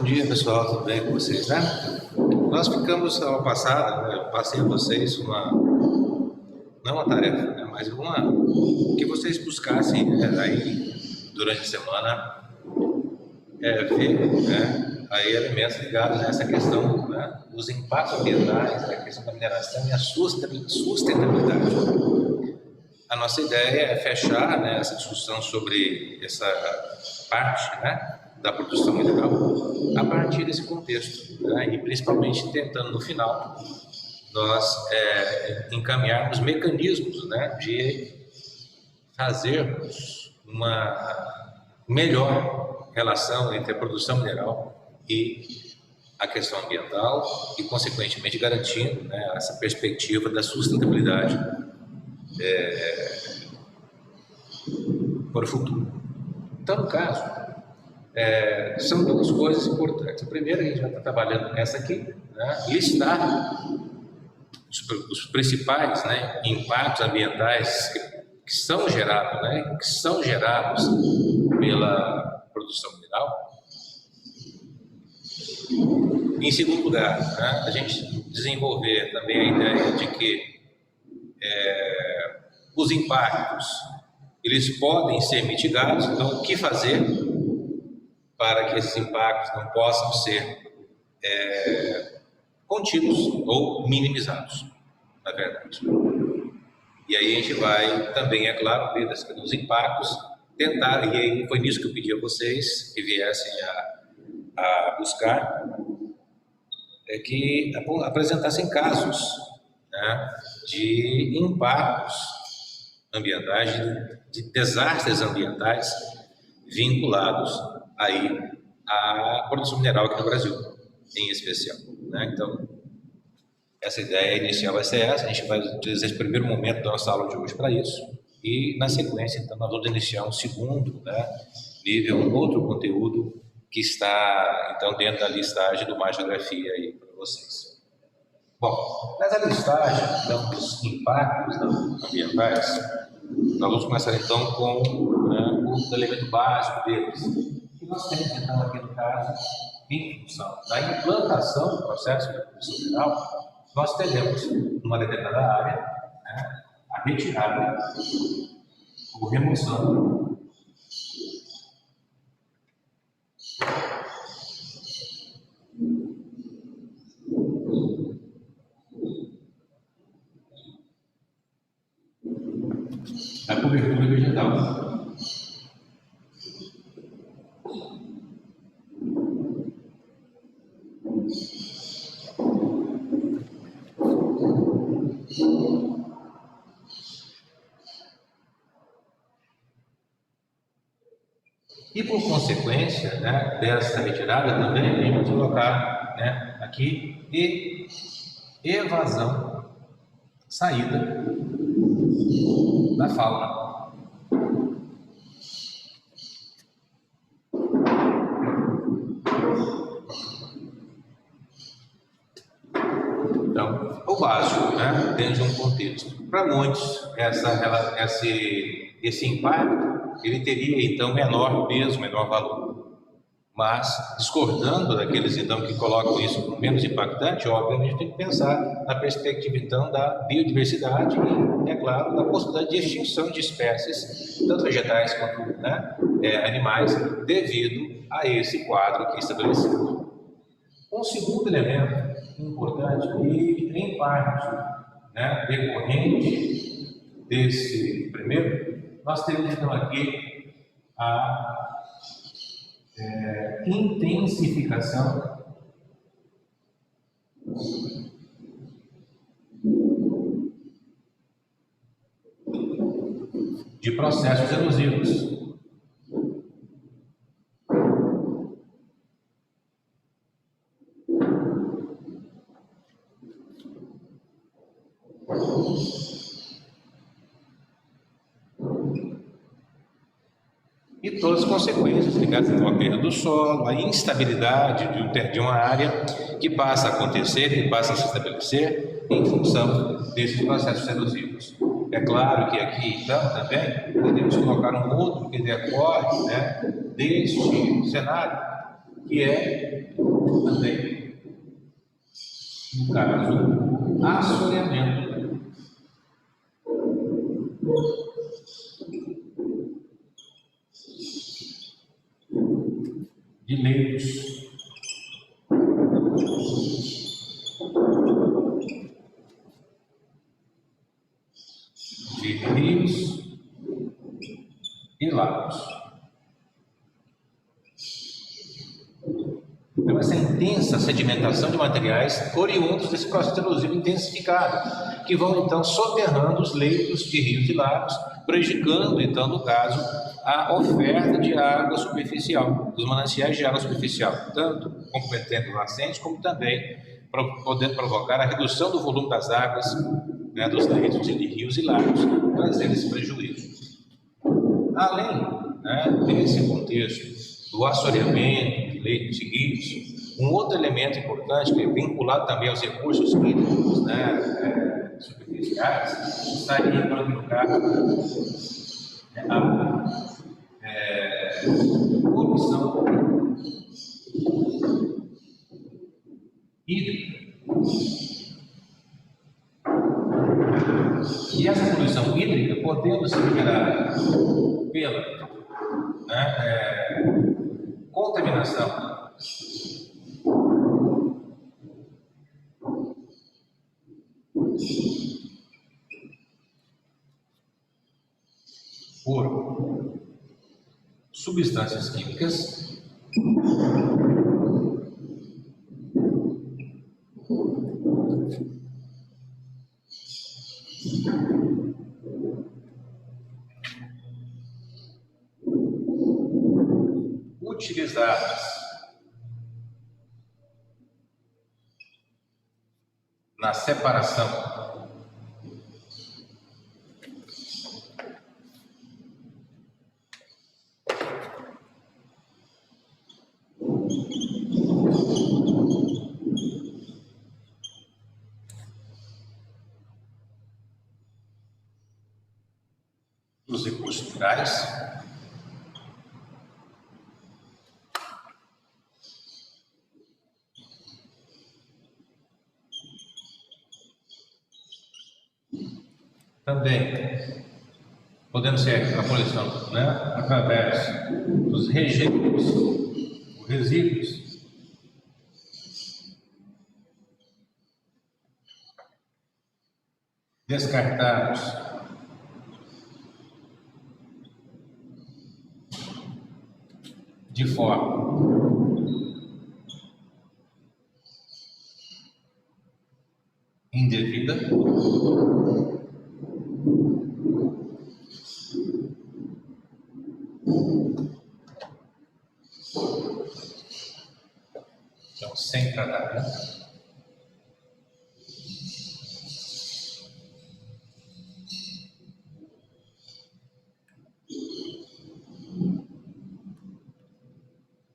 Bom dia, pessoal, tudo bem com vocês, né? Nós ficamos aula passada, né, eu passei a vocês não uma tarefa, né, mas que vocês buscassem, né, aí, durante a semana, ver, né, aí elementos ligados nessa questão, né, dos impactos ambientais, da questão da mineração e a sustentabilidade. A nossa ideia é fechar, né, essa discussão sobre essa parte, né, da produção mineral a partir desse contexto, né, e principalmente tentando no final nós encaminharmos mecanismos, né, de fazermos uma melhor relação entre a produção mineral e a questão ambiental e, consequentemente, garantindo, né, essa perspectiva da sustentabilidade para o futuro. Então, no caso, são duas coisas importantes. A primeira, a gente vai estar trabalhando nessa aqui, né, listar os principais, né, impactos ambientais que são gerados, né, pela produção mineral. Em segundo lugar, né, a gente desenvolver também a ideia de que os impactos eles podem ser mitigados. Então, o que fazer para que esses impactos não possam ser contidos ou minimizados, na verdade. E aí a gente vai também, é claro, ver dos impactos, tentar, e aí foi nisso que eu pedi a vocês que viessem a buscar, que apresentassem casos, né, de impactos ambientais, de desastres ambientais vinculados aí à produção mineral aqui no Brasil, em especial, né? Então, essa ideia inicial vai ser essa. A gente vai utilizar esse primeiro momento da nossa aula de hoje para isso, e na sequência, então, nós vamos iniciar um segundo, né, nível, um outro conteúdo que está, então, dentro da listagem do Mais Geografia aí para vocês. Bom, nessa listagem, então, dos impactos ambientais, nós vamos começar, então, com o elemento básico deles. E nós temos, então, aqui no caso, em função da implantação do processo de produção mineral, nós teremos, numa determinada área, né, a retirada ou remoção da cobertura vegetal. E por consequência, né, dessa retirada também a gente vai colocar, né, aqui evasão, saída da fauna. Então, o básico, né, dentro de um contexto. Para muitos, esse impacto ele teria, então, menor peso, menor valor. Mas, discordando daqueles, então, que colocam isso como menos impactante, obviamente, tem que pensar na perspectiva, então, da biodiversidade e, é claro, da possibilidade de extinção de espécies, tanto vegetais quanto, né, animais, devido a esse quadro aqui estabelecido. Um segundo elemento importante, e em parte, né, decorrente desse primeiro, nós temos, então, aqui a intensificação de processos erosivos. E todas as consequências ligadas à perda do solo, à instabilidade de uma área que passa a acontecer e passa a se estabelecer em função desses processos erosivos. É claro que aqui, então, também podemos colocar um outro que decorre, né, deste cenário, que é também, no caso, assoreamento de leitos de rios e lagos. Então, essa intensa sedimentação de materiais oriundos desse processo erosivo intensificado, que vão então soterrando os leitos de rios e lagos, prejudicando então, no caso, a oferta de água superficial, dos mananciais de água superficial, tanto comprometendo nascentes, como também podendo provocar a redução do volume das águas, né, dos leitos de rios e lagos, trazendo esse prejuízo. Além, né, desse contexto do assoreamento de leitos e rios, um outro elemento importante, que é vinculado também aos recursos hídricos, né, superficiais, estaria, no caso, a poluição hídrica. E essa poluição hídrica podendo ser gerada pela, né, contaminação por substâncias químicas utilizadas na separação dos recursos minerais, também podendo ser a poluição, né, através dos rejeitos, os resíduos descartados de forma indevida, então sem tratamento,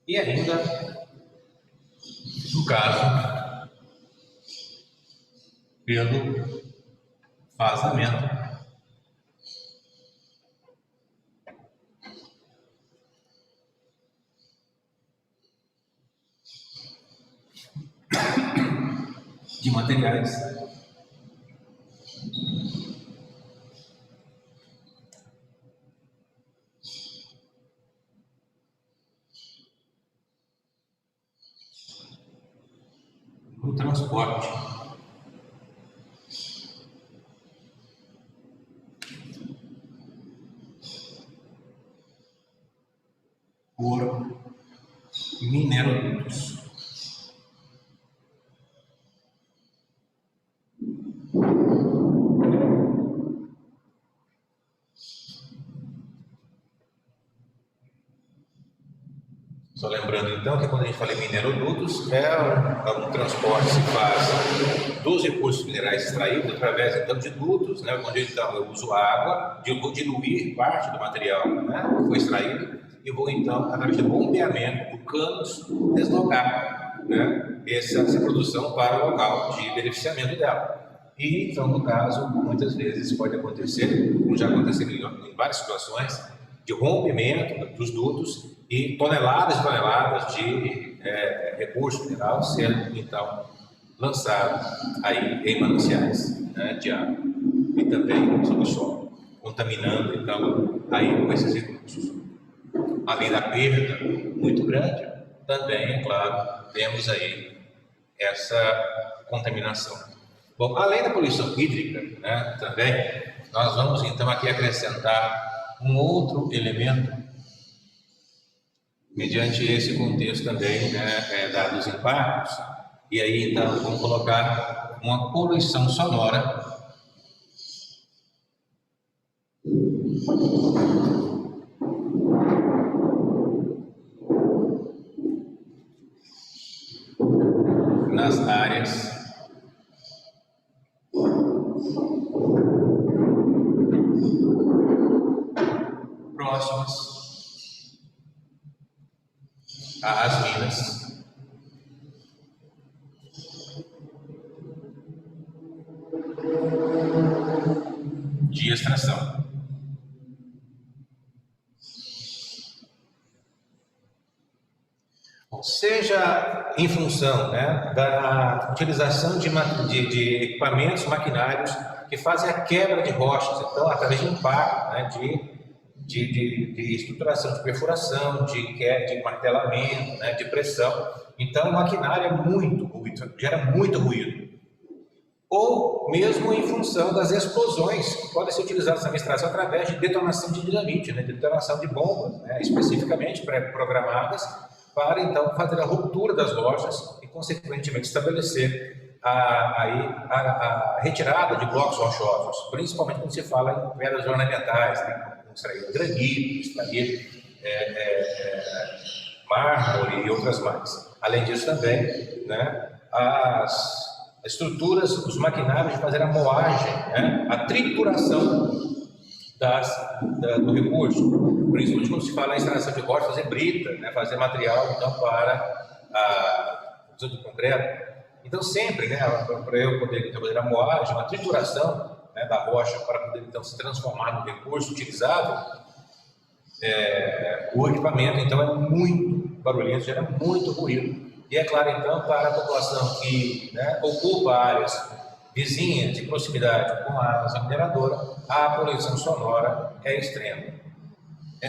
e ainda, no caso, pelo vazamento de materiais no transporte por minerodutos. Só lembrando então que quando a gente fala em minerodutos, é um transporte que se faz dos recursos minerais extraídos através então de dutos, né, onde então eu uso água, vou diluir parte do material, né, que foi extraído, e vou então, através de bombeamento por canos, deslocar, né, essa produção para o local de beneficiamento dela. E então, no caso, muitas vezes pode acontecer, como já aconteceu em várias situações, de rompimento dos dutos e toneladas e toneladas de recurso mineral sendo, então, lançado aí em mananciais, né, de água e também sobre o solo, contaminando, então, aí com esses recursos. Além da perda muito grande, também, é claro, temos aí essa contaminação. Bom, além da poluição hídrica, né, também, nós vamos, então, aqui acrescentar um outro elemento, mediante esse contexto também, né, dados impactos, e aí, então, vamos colocar uma poluição sonora nas áreas próximas às minas de extração. Seja em função, né, da utilização de equipamentos, maquinários que fazem a quebra de rochas, então, através de impacto, né, de estruturação, de perfuração, de martelamento, né, de pressão. Então, a maquinária é muito ruído, gera muito ruído. Ou mesmo em função das explosões que podem ser utilizadas na extração através de detonação de dinamite, né, de detonação de bombas, né, especificamente pré-programadas, para então fazer a ruptura das rochas e, consequentemente, estabelecer a retirada de blocos rochosos, principalmente quando se fala em pedras ornamentais, né, extrair granito, extrair mármore e outras mais. Além disso também, né, as estruturas, os maquinários de fazer a moagem, né, a trituração do recurso, principalmente quando se fala em extração de rocha, fazer brita, né, fazer material então para o uso do concreto. Então sempre, né, para eu poder então, fazer a moagem, a trituração, né, da rocha para poder então se transformar no recurso utilizável, o equipamento então é muito barulhento, gera muito ruído. E é claro então para a população que, né, ocupa áreas vizinhas de proximidade com a área mineradora, a poluição sonora é extrema.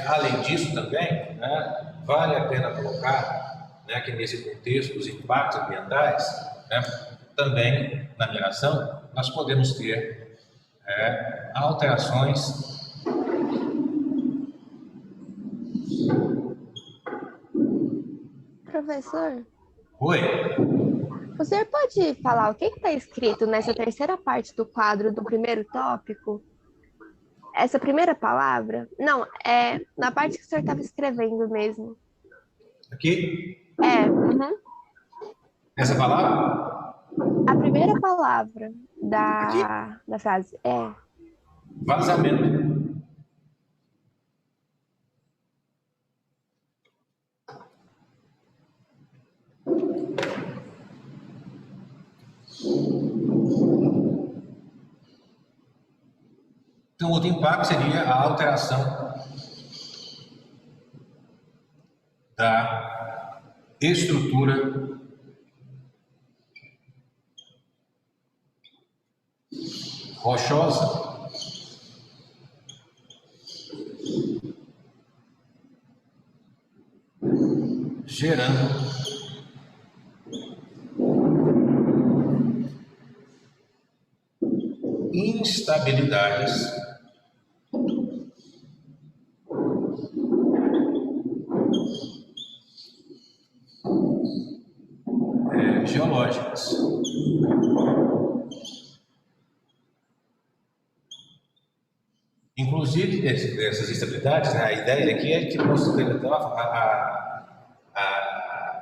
Além disso também, né, vale a pena colocar, né, que nesse contexto dos impactos ambientais, né, também na mineração nós podemos ter alterações Professor? Oi? O senhor pode falar o que está escrito nessa terceira parte do quadro do primeiro tópico? Essa primeira palavra? Não, é na parte que o senhor estava escrevendo mesmo. Aqui? Uhum. Essa palavra? A primeira palavra da frase é... Vazamento. Então, outro impacto seria a alteração da estrutura rochosa gerando instabilidades geológicas. Inclusive, essas instabilidades, né, a ideia aqui é que possa ter então,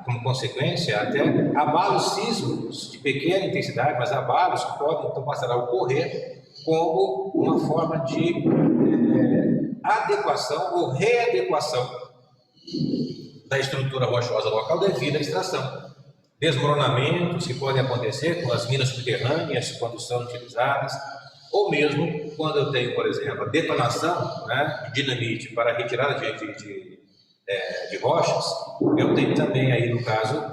como consequência até abalos sísmicos de pequena intensidade, mas abalos que podem então passar a ocorrer como uma forma de adequação ou readequação da estrutura rochosa local devido à extração. Desmoronamentos que podem acontecer com as minas subterrâneas quando são utilizadas, ou mesmo quando eu tenho, por exemplo, a detonação, né, de dinamite para a retirada de rochas, eu tenho também aí, no caso,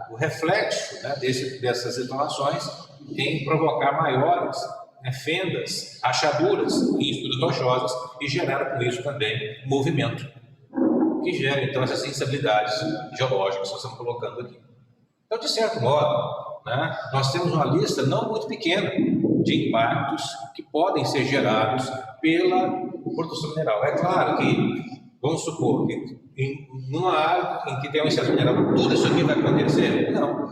o reflexo, né, dessas detonações em provocar maiores fendas, rachaduras em estruturas rochosas e gerar com isso também movimento, que gera então essas instabilidades geológicas que nós estamos colocando aqui. Então, de certo modo, né, nós temos uma lista não muito pequena de impactos que podem ser gerados pela produção mineral. É claro que, vamos supor que numa área em que tem um excesso mineral, tudo isso aqui vai acontecer? Não.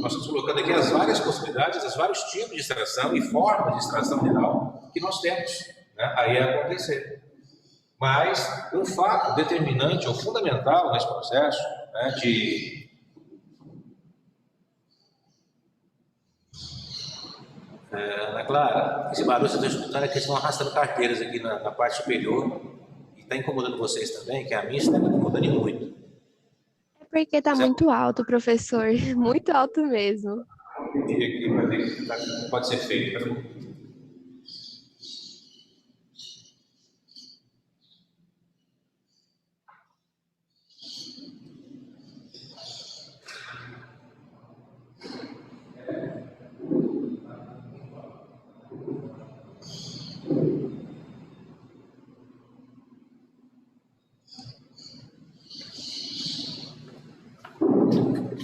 Nós estamos colocando aqui as várias possibilidades, os vários tipos de extração e formas de extração mineral que nós temos, né, aí a acontecer. Mas um fato determinante ou fundamental nesse processo, né, Ana Clara, esse barulho que vocês estão escutando é que eles estão arrastando carteiras aqui na parte superior e está incomodando vocês também, que a minha está me incomodando e muito. É porque está muito alto, professor, muito alto mesmo. E aqui para ver o que pode ser feito.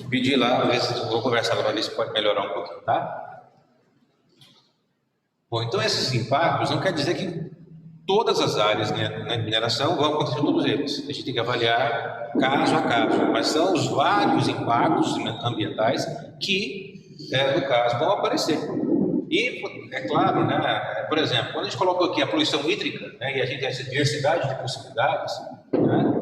Pedir lá, ver se vou conversar para ver se pode melhorar um pouquinho, tá? Bom, então esses impactos não quer dizer que todas as áreas, né, na mineração vão acontecer todos eles. A gente tem que avaliar caso a caso, mas são os vários impactos ambientais que, no caso, vão aparecer. E, é claro, né, por exemplo, quando a gente coloca aqui a poluição hídrica, né, e a gente tem essa diversidade de possibilidades, né,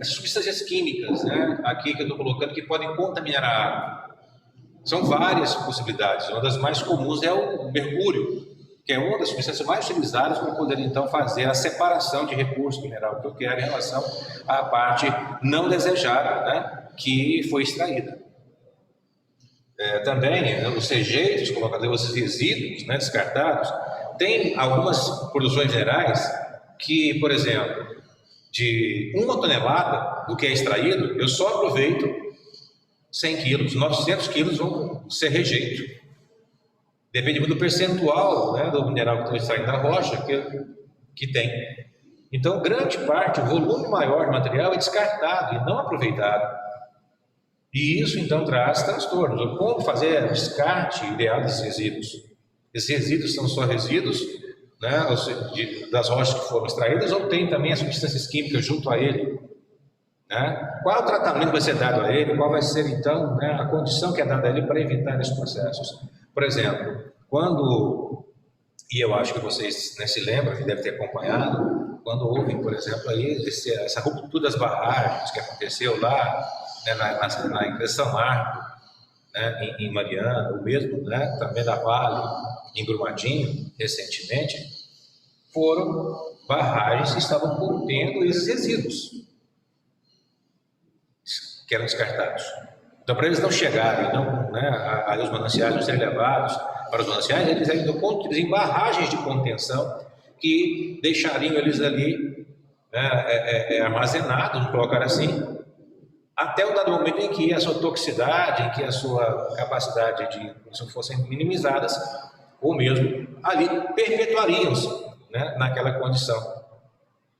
as substâncias químicas, né, aqui que eu estou colocando, que podem contaminar a água. São várias possibilidades. Uma das mais comuns é o mercúrio, que é uma das substâncias mais utilizadas para poder, então, fazer a separação de recurso mineral que eu quero em relação à parte não desejada, né, que foi extraída. Também, os rejeitos colocados, os resíduos, né, descartados, tem algumas produções minerais que, por exemplo, de 1 tonelada do que é extraído, eu só aproveito 100 quilos, 900 quilos vão ser rejeito. Depende muito do percentual, né, do mineral que está extraindo da rocha que tem. Então, grande parte, o volume maior de material é descartado e não aproveitado. E isso, então, traz transtornos. Como fazer o descarte ideal desses resíduos? Esses resíduos são só resíduos, né, das rochas que foram extraídas, ou tem também as substâncias químicas junto a ele, né? Qual é o tratamento que vai ser dado a ele? Qual vai ser, então, né, a condição que é dada a ele para evitar esses processos? Por exemplo, e eu acho que vocês, né, se lembram, que devem ter acompanhado, quando houve, por exemplo, aí, essa ruptura das barragens que aconteceu lá, né, na empresa São Marco, né, em Mariana, o mesmo, né, também da Vale, em Brumadinho, recentemente, foram barragens que estavam contendo esses resíduos que eram descartados. Então, para eles não chegarem, não, né, os mananciais não serem levados para os mananciais, eles ainda contidos em barragens de contenção que deixariam eles ali, né, armazenados, vamos colocar assim, até o dado momento em que a sua toxicidade, em que a sua capacidade de isso fossem minimizadas, ou mesmo ali perpetuariam-se, né, naquela condição,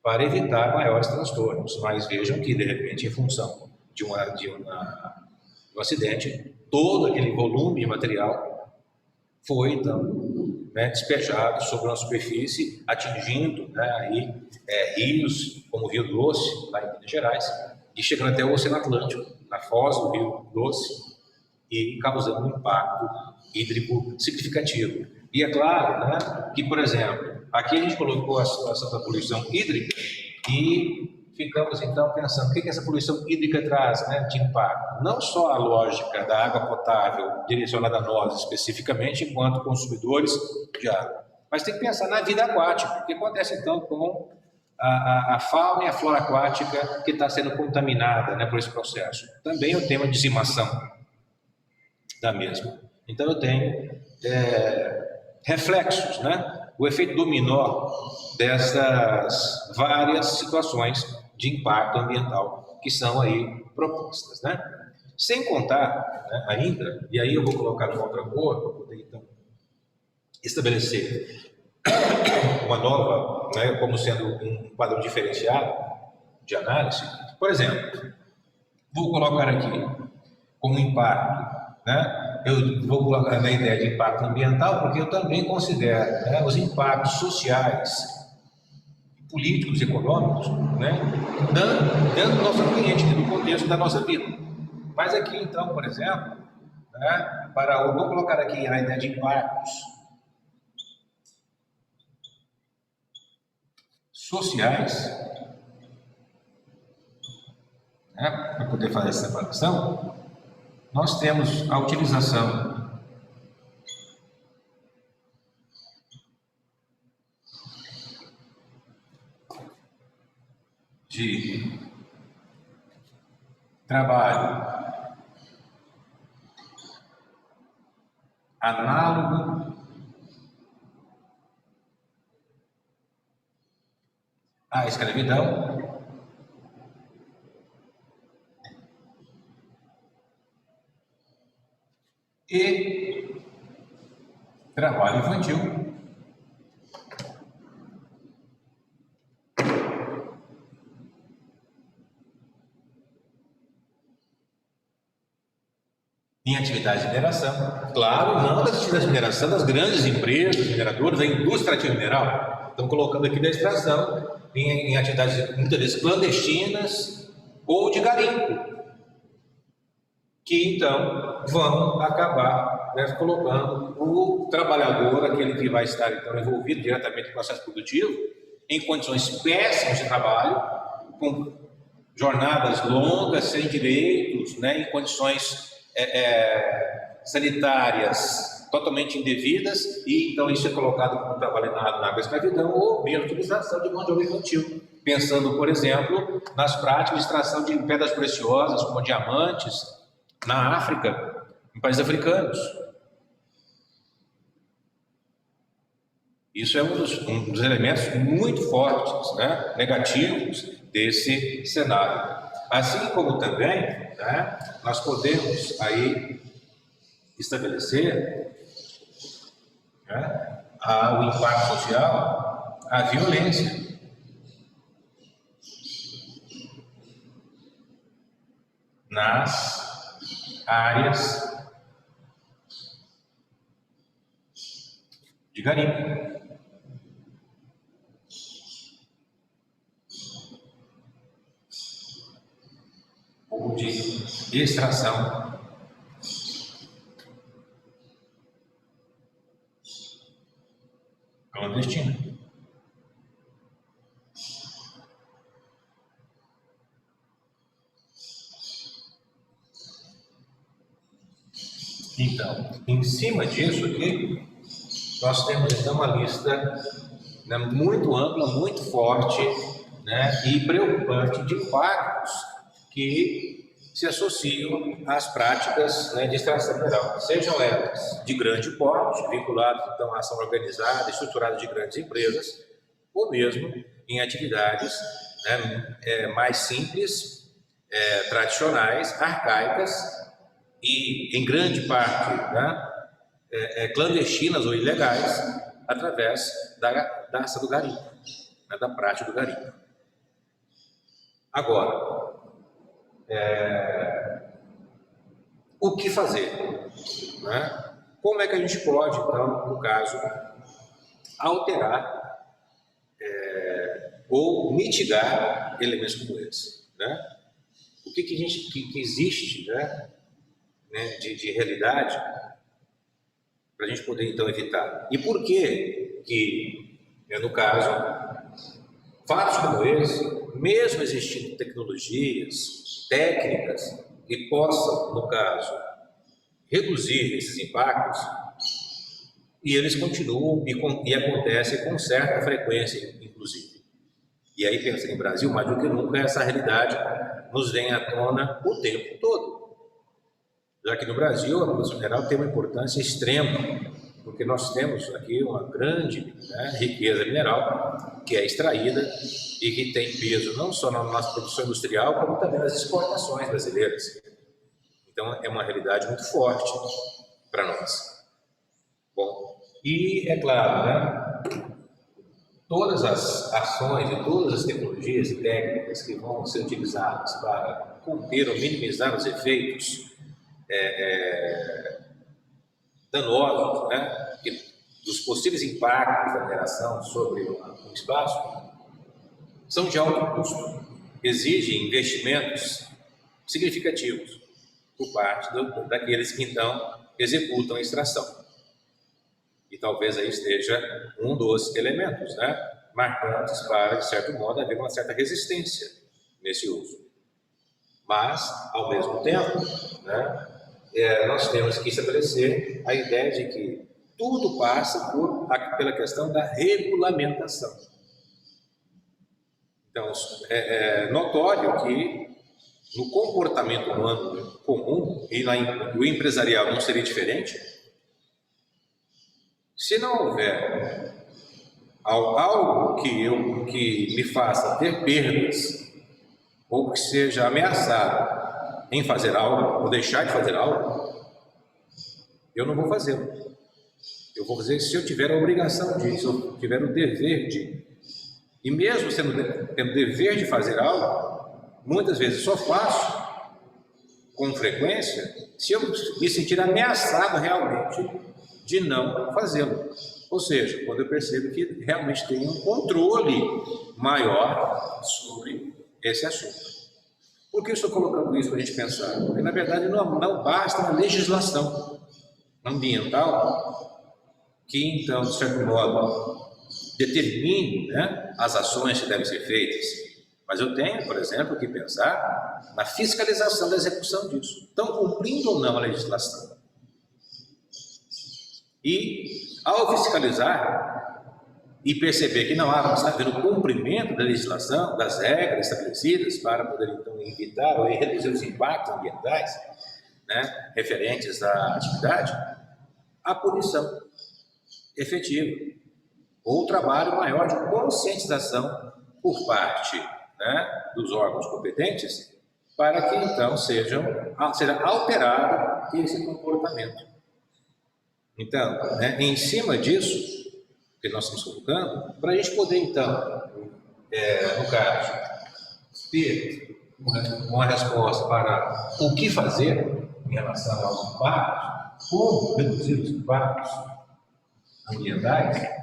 para evitar maiores transtornos. Mas vejam que, de repente, em função de um acidente, todo aquele volume de material foi, então, né, despejado sobre uma superfície, atingindo, né, aí, rios, como o Rio Doce, lá em Minas Gerais, e chegando até o Oceano Atlântico, na foz do Rio Doce, e causando um impacto hídrico significativo. E é claro, né, que, por exemplo, aqui a gente colocou a situação da poluição hídrica e ficamos, então, pensando o que essa poluição hídrica traz, né, de impacto. Não só a lógica da água potável direcionada a nós, especificamente, enquanto consumidores de água, mas tem que pensar na vida aquática. O que acontece, então, com a fauna e a flora aquática que está sendo contaminada, né, por esse processo. Também o tema de dizimação da mesma. Então, eu tenho reflexos, né? O efeito dominó dessas várias situações de impacto ambiental que são aí propostas, né? Sem contar, né, ainda, e aí eu vou colocar numa outra cor para poder então estabelecer uma nova, né, como sendo um padrão diferenciado de análise. Por exemplo, vou colocar aqui como impacto, né? Eu vou colocar na ideia de impacto ambiental porque eu também considero, né, os impactos sociais, políticos, econômicos, né, dentro do nosso ambiente, do contexto da nossa vida. Mas aqui, então, por exemplo, né, eu vou colocar aqui a ideia de impactos sociais, né, para poder fazer essa separação, nós temos a utilização de trabalho análogo à escravidão e trabalho infantil em atividade de mineração. Claro, não das atividades de mineração das grandes empresas mineradoras, da indústria ativa mineral. Estamos colocando aqui da extração em atividades muitas vezes clandestinas ou de garimpo, que então vão acabar, né, colocando o trabalhador, aquele que vai estar então envolvido diretamente no processo produtivo, em condições péssimas de trabalho, com jornadas longas, sem direitos, né, em condições sanitárias totalmente indevidas, e então isso é colocado como trabalho na escravidão ou mesmo utilização de mão de obra infantil. Pensando, por exemplo, nas práticas de extração de pedras preciosas, como diamantes, na África, em países africanos. Isso é um dos elementos muito fortes, né, negativos desse cenário. Assim como também, né, nós podemos aí estabelecer, né, o impacto social, a violência. Nas áreas de garimpo. Ou de extração clandestina. Então, em cima disso aqui, nós temos então uma lista, né, muito ampla, muito forte, né, e preocupante de impactos que se associam às práticas, né, de extração mineral, sejam elas de grande porte, vinculadas então à ação organizada, estruturada de grandes empresas, ou mesmo em atividades, né, mais simples, tradicionais, arcaicas e em grande parte, né, clandestinas ou ilegais, através da ação do garimpo, né, da prática do garimpo. Agora, o que fazer, né? Como é que a gente pode, então, no caso, alterar ou mitigar elementos como esse, né? O que existe, né, de realidade para a gente poder então evitar? E por que, no caso, fatos como esse, mesmo existindo tecnologias, técnicas que possam, no caso, reduzir esses impactos, e eles continuam e acontecem com certa frequência, inclusive. E aí, pensando em Brasil, mais do que nunca, essa realidade nos vem à tona o tempo todo. Já que no Brasil, a produção mineral tem uma importância extrema, porque porque nós temos aqui uma grande, né, riqueza mineral que é extraída e que tem peso não só na nossa produção industrial, como também nas exportações brasileiras. Então, é uma realidade muito forte para nós. Bom, e é claro, né, todas as ações e todas as tecnologias e técnicas que vão ser utilizadas para conter ou minimizar os efeitos danosos, né, dos possíveis impactos da mineração sobre o espaço, são de alto custo, exigem investimentos significativos por parte daqueles que então executam a extração. E talvez aí esteja um dos elementos, né, marcantes para, de certo modo, haver uma certa resistência nesse uso. Mas, ao mesmo tempo, né, nós temos que estabelecer a ideia de que tudo passa pela questão da regulamentação. Então, é notório que no comportamento humano comum, e o empresarial não seria diferente, se não houver algo que me faça ter perdas, ou que seja ameaçado em fazer algo, ou deixar de fazer algo, eu não vou fazê-lo. Eu vou fazer se eu tiver a obrigação de, se eu tiver o dever de. E mesmo tendo dever de fazer algo, muitas vezes só faço com frequência se eu me sentir ameaçado realmente de não fazê-lo. Ou seja, quando eu percebo que realmente tenho um controle maior sobre esse assunto. Por que eu estou colocando isso para a gente pensar? Porque, na verdade, não basta a legislação ambiental que, então, de certo modo, determine, né, as ações que devem ser feitas. Mas eu tenho, por exemplo, que pensar na fiscalização da execução disso. Estão cumprindo ou não a legislação? E, ao fiscalizar e perceber que não está havendo cumprimento da legislação, das regras estabelecidas para poder, então, evitar ou reduzir os impactos ambientais, né, referentes à atividade, a punição efetiva ou o trabalho maior de conscientização por parte, né, dos órgãos competentes para que, então, seja alterado esse comportamento. Então, né, em cima disso que nós estamos colocando, para a gente poder, então, no caso, ter uma resposta para o que fazer em relação aos impactos, como reduzir os impactos ambientais,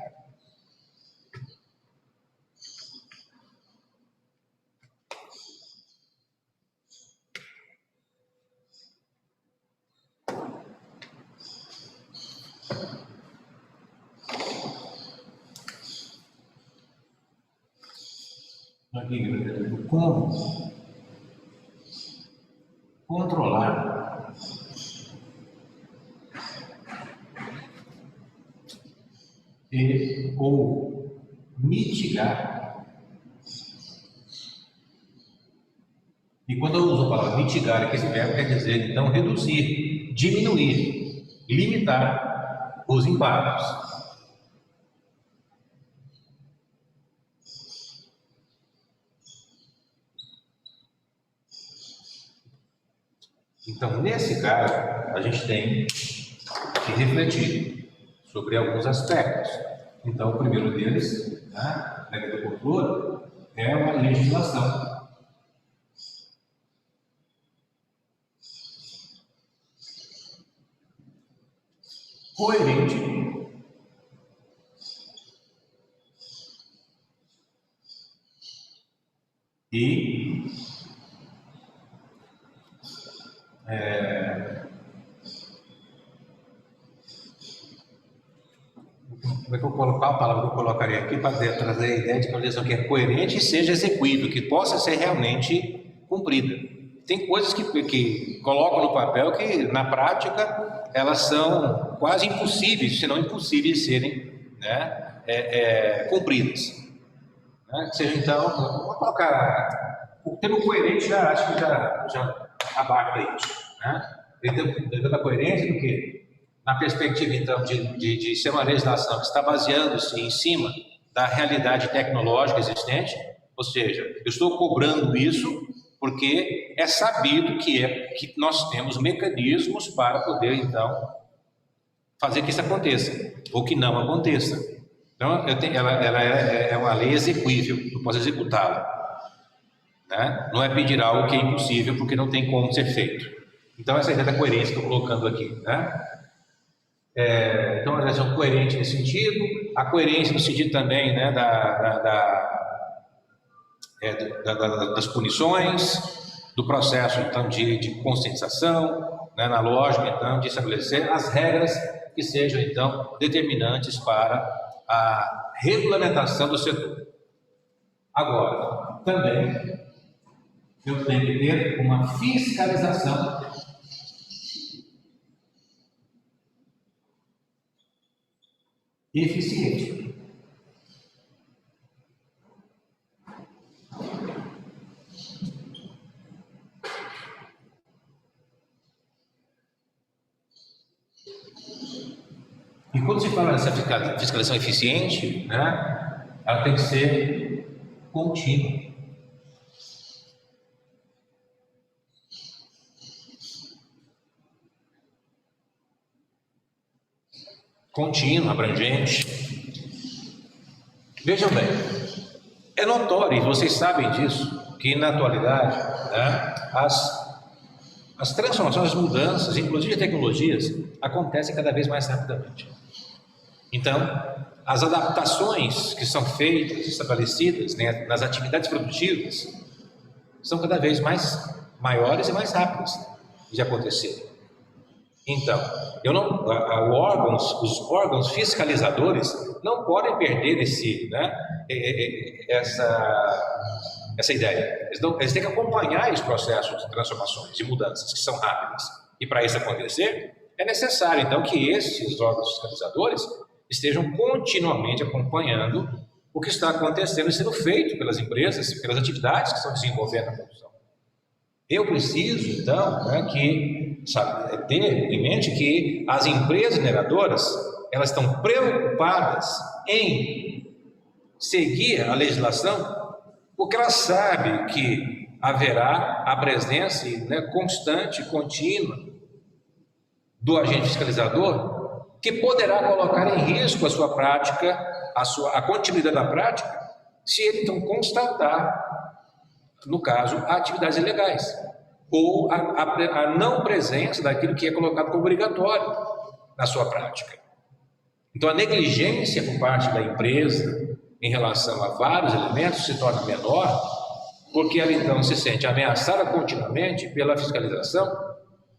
como controlar ou mitigar. E quando eu uso a palavra mitigar, aqui esse verbo quer dizer, então, reduzir, diminuir, limitar os impactos. Então, nesse caso, a gente tem que refletir sobre alguns aspectos. Então, o primeiro deles, né, na agricultura, é uma legislação. Coerente e como é que eu colocar a palavra que eu colocaria aqui para trazer a ideia de que uma legislação que é coerente e seja execuível, que possa ser realmente cumprida. Tem coisas que colocam no papel que, na prática, elas são quase impossíveis, se não impossíveis de serem, né, cumpridas. Né? Seja, então, vamos colocar o termo coerente, acho que já abarca isso. Né? Dentro da coerência do quê? na perspectiva, então, de ser uma legislação que está baseando-se em cima da realidade tecnológica existente, ou seja, eu estou cobrando isso porque é sabido que nós temos mecanismos para poder, então, fazer que isso aconteça, ou que não aconteça. Então, ela é uma lei execuível, eu posso executá-la. Né? Não é pedir algo que é impossível, porque não tem como ser feito. Então, essa é a ideia da coerência que eu estou colocando aqui. Né? Então, a legislação coerente nesse sentido, a coerência no sentido também, né, das punições, do processo, então, de conscientização, né, na lógica, então, de estabelecer as regras que sejam, então, determinantes para a regulamentação do setor. Agora, também, eu tenho que ter uma fiscalização eficiente. E quando se fala dessa fiscalização eficiente, né, ela tem que ser contínua. Contínua, abrangente. Vejam bem, é notório, e vocês sabem disso, que na atualidade, né, as transformações, as mudanças, inclusive de tecnologias, acontecem cada vez mais rapidamente. Então, as adaptações que são feitas, estabelecidas, né, nas atividades produtivas, são cada vez mais maiores e mais rápidas de acontecer. Então, os órgãos fiscalizadores não podem perder essa ideia. Eles têm que acompanhar esse processo de transformações e mudanças que são rápidas. E para isso acontecer, é necessário, então, que esses órgãos fiscalizadores estejam continuamente acompanhando o que está acontecendo e sendo feito pelas empresas, pelas atividades que estão desenvolvendo na produção. Eu preciso, então, né, ter em mente que as empresas mineradoras, elas estão preocupadas em seguir a legislação, porque elas sabem que haverá a presença, né, constante, contínua do agente fiscalizador, que poderá colocar em risco a sua prática, a continuidade da prática, se ele então constatar, no caso, atividades ilegais, ou a não presença daquilo que é colocado como obrigatório na sua prática. Então, a negligência por parte da empresa em relação a vários elementos se torna menor, porque ela então se sente ameaçada continuamente pela fiscalização,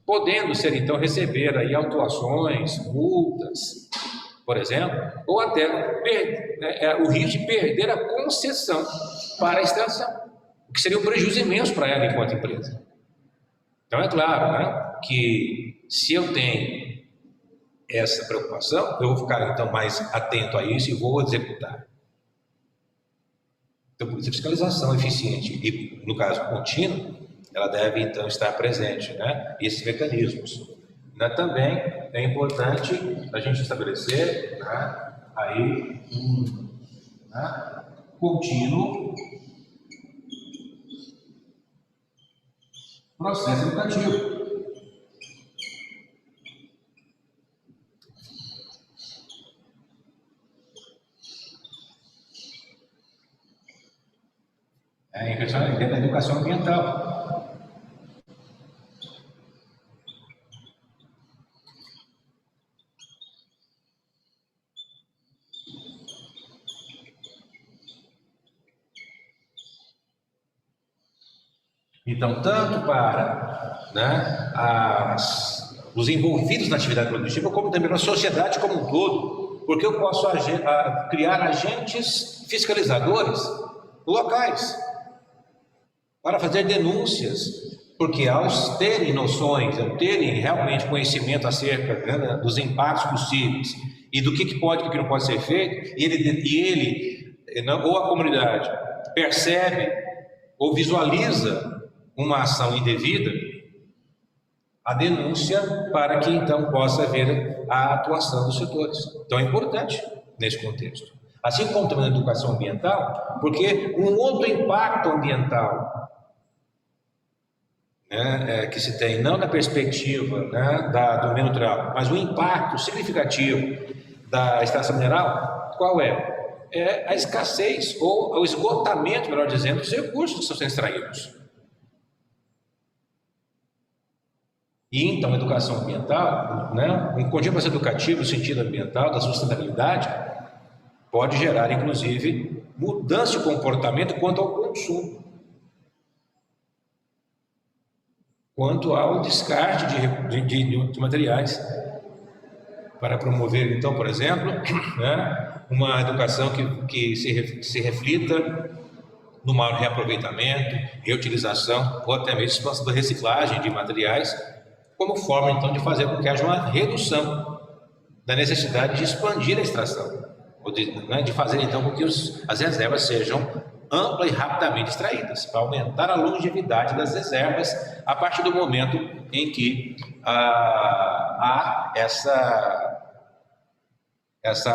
podendo ser então receber aí autuações, multas, por exemplo, ou até o risco de perder a concessão para a extração, o que seria um prejuízo imenso para ela enquanto empresa. Então é claro, né, que se eu tenho essa preocupação, eu vou ficar então mais atento a isso e vou executar. Então, por isso, a fiscalização eficiente e, no caso, contínua, ela deve então estar presente, né? Esses mecanismos. Né? Também é importante a gente estabelecer, né, aí né, contínuo processo educativo. É a questão da educação ambiental. Então, tanto para, né, os envolvidos na atividade produtiva, como também para a sociedade como um todo, porque eu posso criar agentes fiscalizadores locais para fazer denúncias, porque ao terem noções, ao terem realmente conhecimento acerca, né, dos impactos possíveis e do que pode e o que não pode ser feito, e ele ou a comunidade percebe ou visualiza uma ação indevida, a denúncia para que então possa haver a atuação dos setores. Então é importante nesse contexto. Assim como também na educação ambiental, porque um outro impacto ambiental, né, que se tem, não na perspectiva, né, do meio natural, mas o impacto significativo da extração mineral, qual é? É a escassez ou o esgotamento, melhor dizendo, dos recursos que estão sendo extraídos. E então a educação ambiental, né, um contínuo processo educativo no sentido ambiental, da sustentabilidade, pode gerar, inclusive, mudança de comportamento quanto ao consumo, quanto ao descarte de materiais, para promover, então, por exemplo, né, uma educação que se reflita no maior reaproveitamento, reutilização ou até mesmo expansão da reciclagem de materiais, como forma, então, de fazer com que haja uma redução da necessidade de expandir a extração, ou de fazer, então, com que as reservas sejam ampla e rapidamente extraídas, para aumentar a longevidade das reservas a partir do momento em que há essa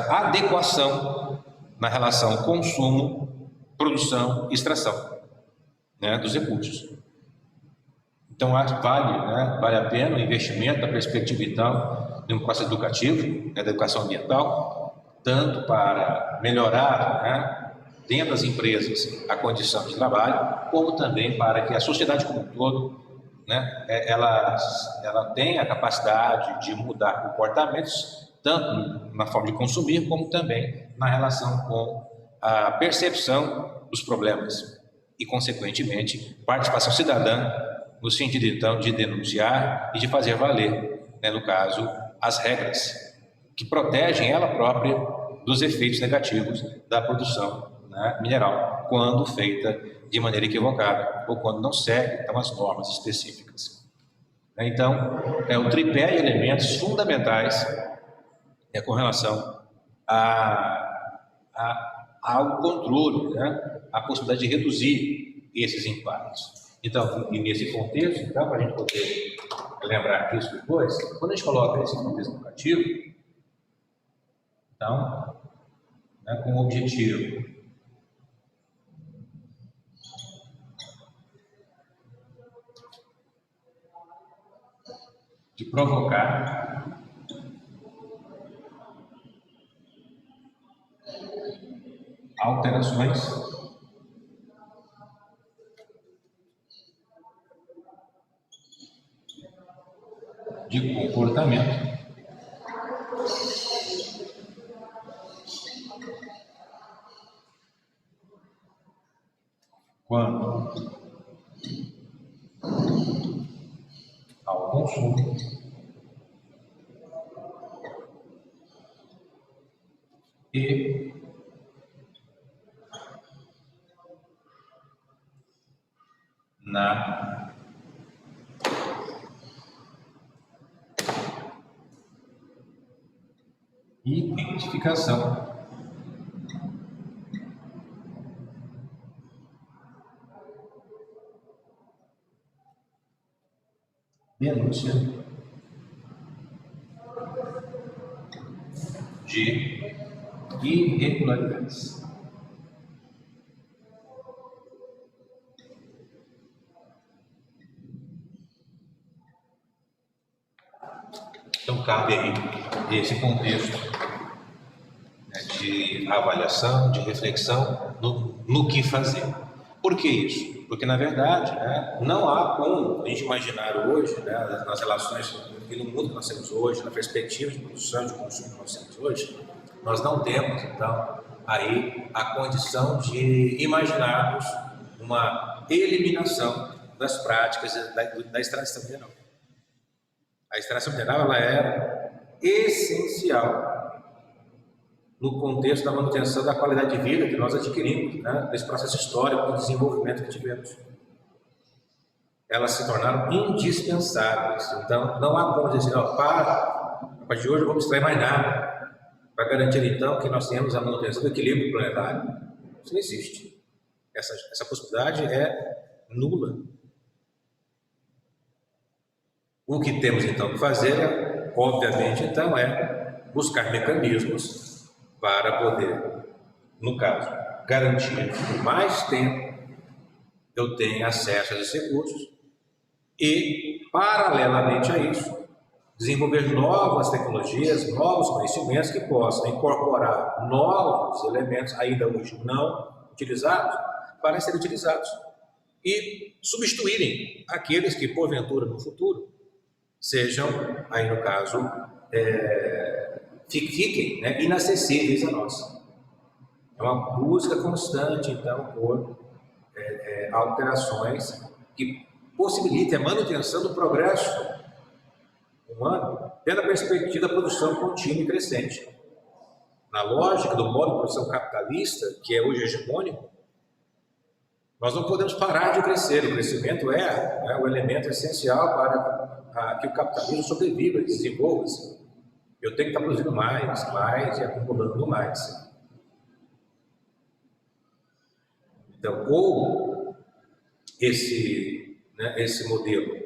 adequação na relação consumo, produção e extração, né, dos recursos. Então, vale a pena o investimento da perspectiva, então, de um processo educativo, né, da educação ambiental, tanto para melhorar, né, dentro das empresas a condição de trabalho, como também para que a sociedade como um todo, né, ela tenha a capacidade de mudar comportamentos, tanto na forma de consumir, como também na relação com a percepção dos problemas e, consequentemente, participação cidadã, no sentido, então, de denunciar e de fazer valer, né, no caso, as regras que protegem ela própria dos efeitos negativos da produção, né, mineral, quando feita de maneira equivocada ou quando não segue, então, as normas específicas. Então, é um tripé de elementos fundamentais com relação ao controle, né, à possibilidade de reduzir esses impactos. Então, e nesse contexto, então, para a gente poder lembrar disso depois, quando a gente coloca esse contexto educativo, então, né, com o objetivo de provocar alterações de comportamento quanto ao consumo e na identificação denúncia de irregularidades. Então, cabe aí esse contexto, né, de avaliação, de reflexão no que fazer. Por que isso? Porque, na verdade, né, não há como a gente imaginar hoje, né, nas relações e no mundo que nós temos hoje, na perspectiva de produção e de consumo que nós temos hoje, nós não temos, então, aí a condição de imaginarmos uma eliminação das práticas da extração mineral. A extração mineral ela é essencial no contexto da manutenção da qualidade de vida que nós adquirimos, né, nesse processo histórico de desenvolvimento que tivemos. Elas se tornaram indispensáveis. Então, não há como dizer, a partir de hoje não vamos extrair mais nada, para garantir, então, que nós tenhamos a manutenção do equilíbrio planetário. Isso não existe. Essa possibilidade é nula. O que temos então que fazer, obviamente, então, é buscar mecanismos para poder, no caso, garantir que por mais tempo eu tenha acesso a esses recursos e, paralelamente a isso, desenvolver novas tecnologias, novos conhecimentos que possam incorporar novos elementos ainda hoje não utilizados para serem utilizados e substituírem aqueles que, porventura, no futuro, sejam, aí no caso, fiquem, né, inacessíveis a nós. É uma busca constante, então, por alterações que possibilitem a manutenção do progresso humano tendo a perspectiva da produção contínua e crescente. Na lógica do modo de produção capitalista, que é hoje hegemônico, nós não podemos parar de crescer. O crescimento é o elemento essencial para que o capitalismo sobreviva e desenvolva-se. Eu tenho que estar produzindo mais e acumulando mais. Então, ou esse modelo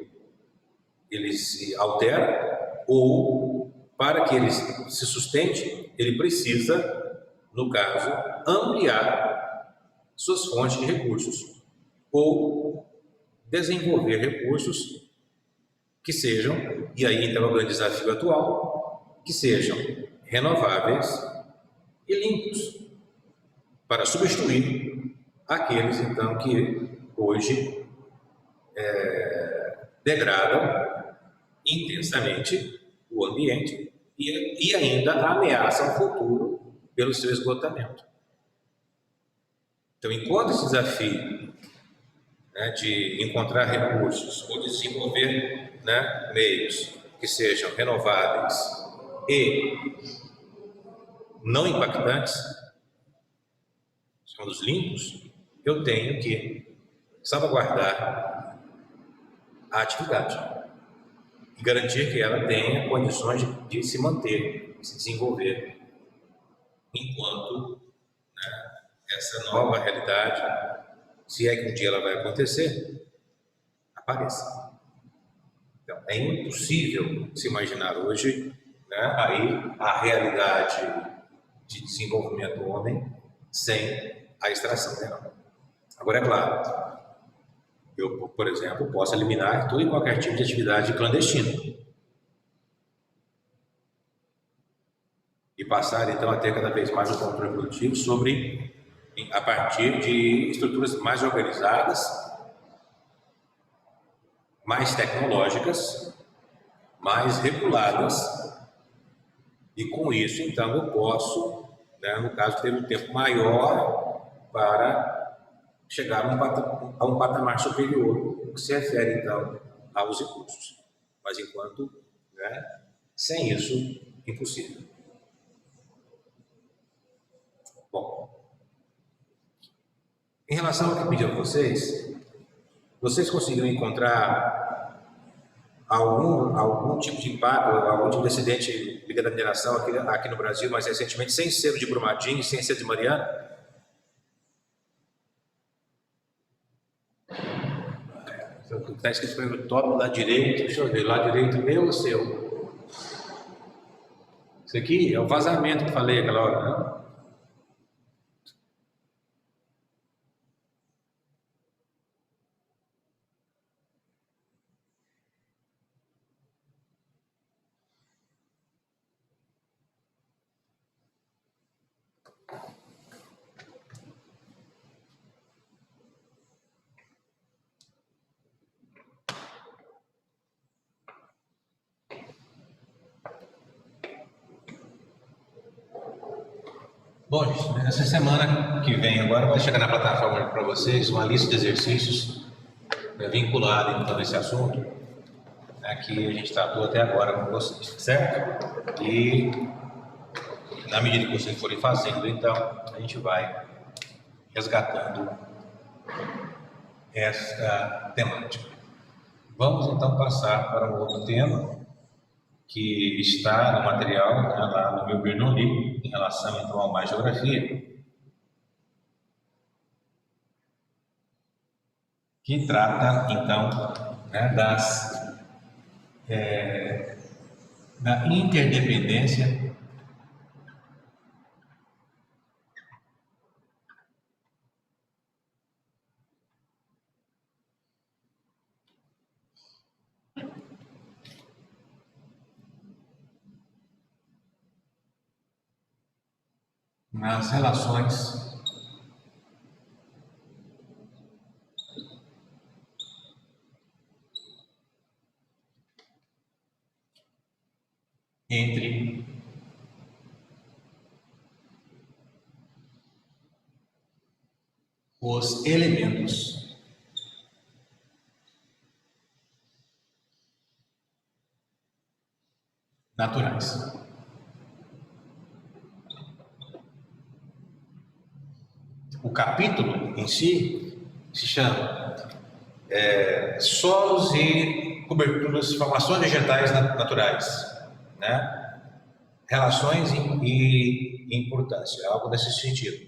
ele se altera, ou para que ele se sustente, ele precisa, no caso, ampliar suas fontes de recursos, ou desenvolver recursos que sejam, e aí então é o grande desafio atual, que sejam renováveis e limpos, para substituir aqueles então que hoje degradam intensamente o ambiente e ainda ameaçam o futuro pelo seu esgotamento. Então, enquanto esse desafio, né, de encontrar recursos ou desenvolver, né, meios que sejam renováveis e não impactantes, são os limpos, eu tenho que salvaguardar a atividade e garantir que ela tenha condições de se manter, de se desenvolver, enquanto, né, essa nova realidade, se é que um dia ela vai acontecer, apareça. Então, é impossível se imaginar hoje, né, aí a realidade de desenvolvimento do homem sem a extração mineral. Agora, é claro, eu, por exemplo, posso eliminar todo e qualquer tipo de atividade clandestina e passar, então, a ter cada vez mais o controle produtivo a partir de estruturas mais organizadas, mais tecnológicas, mais reguladas, e com isso, então, eu posso, né, no caso, ter um tempo maior para chegar a um patamar superior, no que se refere, então, aos recursos. Mas, enquanto, né, sem isso, impossível. Bom, em relação ao que eu pedi a vocês conseguiram encontrar algum tipo de impacto, algum tipo de acidente ligado à mineração aqui no Brasil, mais recentemente, sem ser o de Brumadinho, sem ser de Mariana? Está escrito no top lá direito, deixa eu ver, lá direito meu ou seu? Isso aqui é o vazamento que eu falei aquela hora, né? Bom, gente, essa semana que vem agora vai chegar na plataforma para vocês uma lista de exercícios, né, vinculada então a esse assunto, né, que a gente tratou até agora com vocês, certo? E na medida que vocês forem fazendo, então, a gente vai resgatando essa temática. Vamos então passar para um outro tema que está no material, né, lá no meu Bernoulli, em relação então a mais geografia, que trata então, né, das da interdependência nas relações entre os elementos naturais. O capítulo em si se chama Solos e Coberturas, Formações Vegetais Naturais, né? Relações e importância, algo nesse sentido.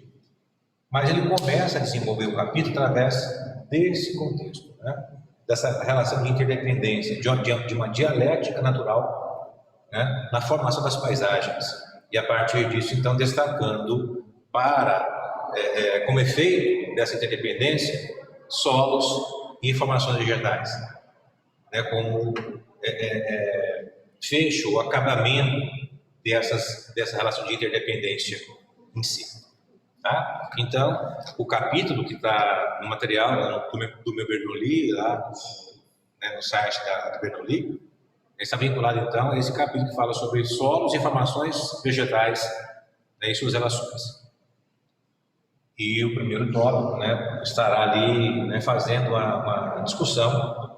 Mas ele começa a desenvolver o capítulo através desse contexto, né? Dessa relação de interdependência, de uma dialética natural, né? Na formação das paisagens. E a partir disso, então, destacando como efeito dessa interdependência, solos e formações vegetais, né? Como fecho, o acabamento dessa relação de interdependência em si. Tá? Então, o capítulo que está no material do meu Bernoulli, lá né, no site do Bernoulli, está vinculado então a esse capítulo que fala sobre solos e formações vegetais, né, e suas relações. E o primeiro tópico, né, estará ali, né, fazendo uma discussão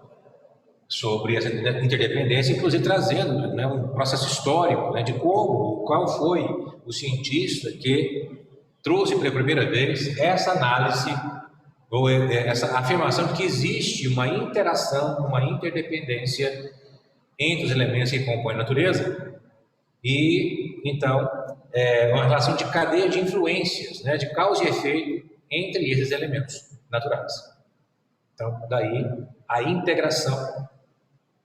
sobre essa interdependência, inclusive trazendo, né, um processo histórico, né, de qual foi o cientista que trouxe pela primeira vez essa análise, ou essa afirmação de que existe uma interação, uma interdependência entre os elementos que compõem a natureza, e então uma relação de cadeia de influências, né, de causa e efeito entre esses elementos naturais. Então, daí a integração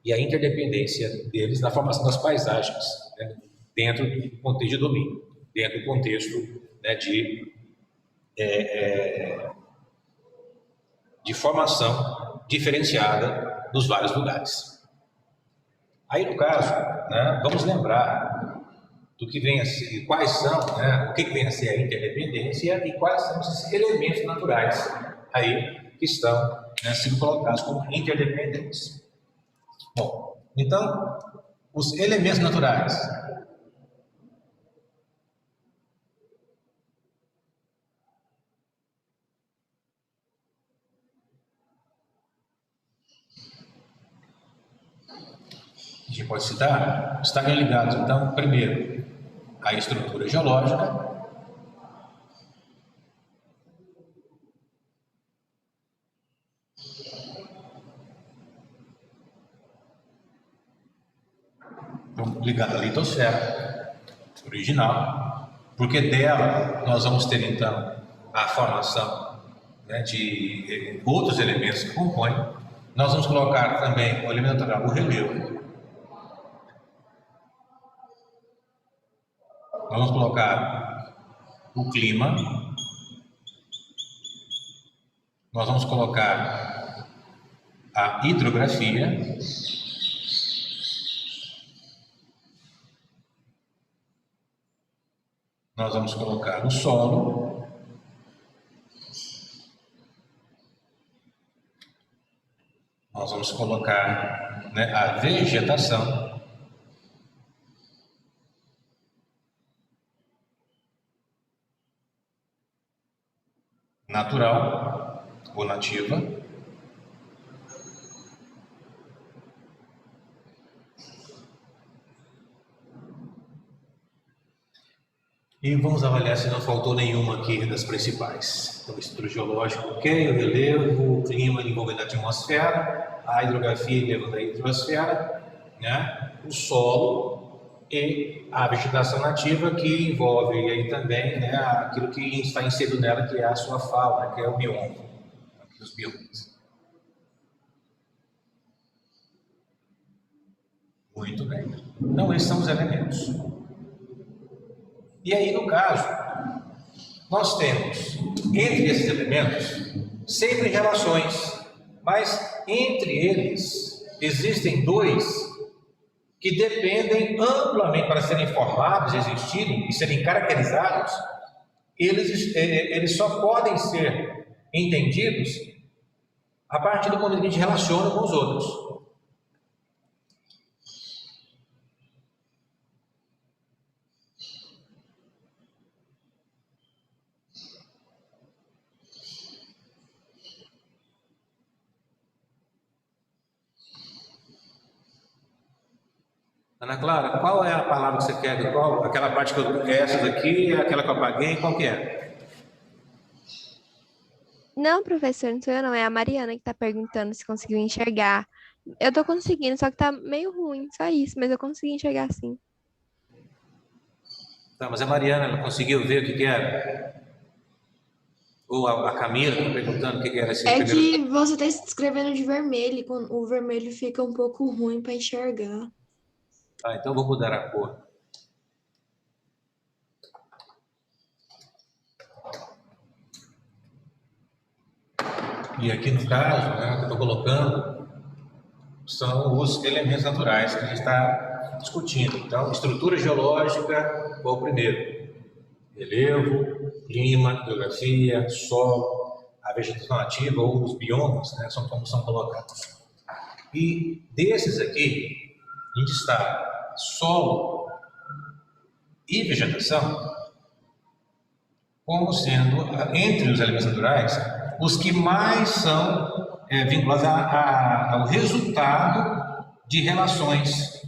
e a interdependência deles na formação das paisagens, né, dentro do contexto de domínio, dentro do contexto, né, de formação diferenciada nos vários lugares. Aí, no caso, né, vamos lembrar do que vem a ser, quais são, né, o que vem a ser a interdependência e quais são esses elementos naturais aí que estão, né, sendo colocados como interdependentes. Bom, então, os elementos naturais. A gente pode citar, estariam ligados, então, primeiro, à estrutura geológica, ligado à litosfera original, porque dela nós vamos ter, então, a formação, né, de outros elementos que compõem. Nós vamos colocar também o elemento natural, o relevo. Nós vamos colocar o clima. Nós vamos colocar a hidrografia. Nós vamos colocar o solo. Nós vamos colocar, né, a vegetação. Natural ou nativa. E vamos avaliar se não faltou nenhuma aqui das principais. Então, estrutura geológica, ok, o relevo, o clima envolvendo a atmosfera, a hidrografia envolvendo a hidrosfera, né? O solo e a vegetação nativa, que envolve aí também, né, aquilo que está inserido nela, que é a sua fauna, que é o bioma, os biomas. Muito bem. Então, esses são os elementos. E aí, no caso, nós temos, entre esses elementos, sempre relações, mas entre eles existem dois que dependem amplamente para serem formados, existirem e serem caracterizados. Eles só podem ser entendidos a partir do momento que a gente relaciona com os outros. Ana Clara, qual é a palavra que você quer? Qual, aquela parte que eu, essa daqui, aquela que eu apaguei, qual que é? Não, professor, não sou eu, não. É a Mariana que tá perguntando se conseguiu enxergar. Eu tô conseguindo, só que tá meio ruim, só isso, mas eu consegui enxergar sim. Tá, mas a Mariana, ela conseguiu ver o que que era? Ou a Camila está perguntando o que que era esse É primeiro... que você está escrevendo de vermelho, e o vermelho fica um pouco ruim para enxergar. Ah, então eu vou mudar a cor. E aqui no caso, né, que eu estou colocando, são os elementos naturais que a gente está discutindo. Então, estrutura geológica, qual o primeiro? Relevo, clima, geografia, solo, a vegetação nativa ou os biomas, né, são como são colocados. E desses aqui, em destaque, solo e vegetação, como sendo, entre os elementos naturais, os que mais são vinculados ao resultado de relações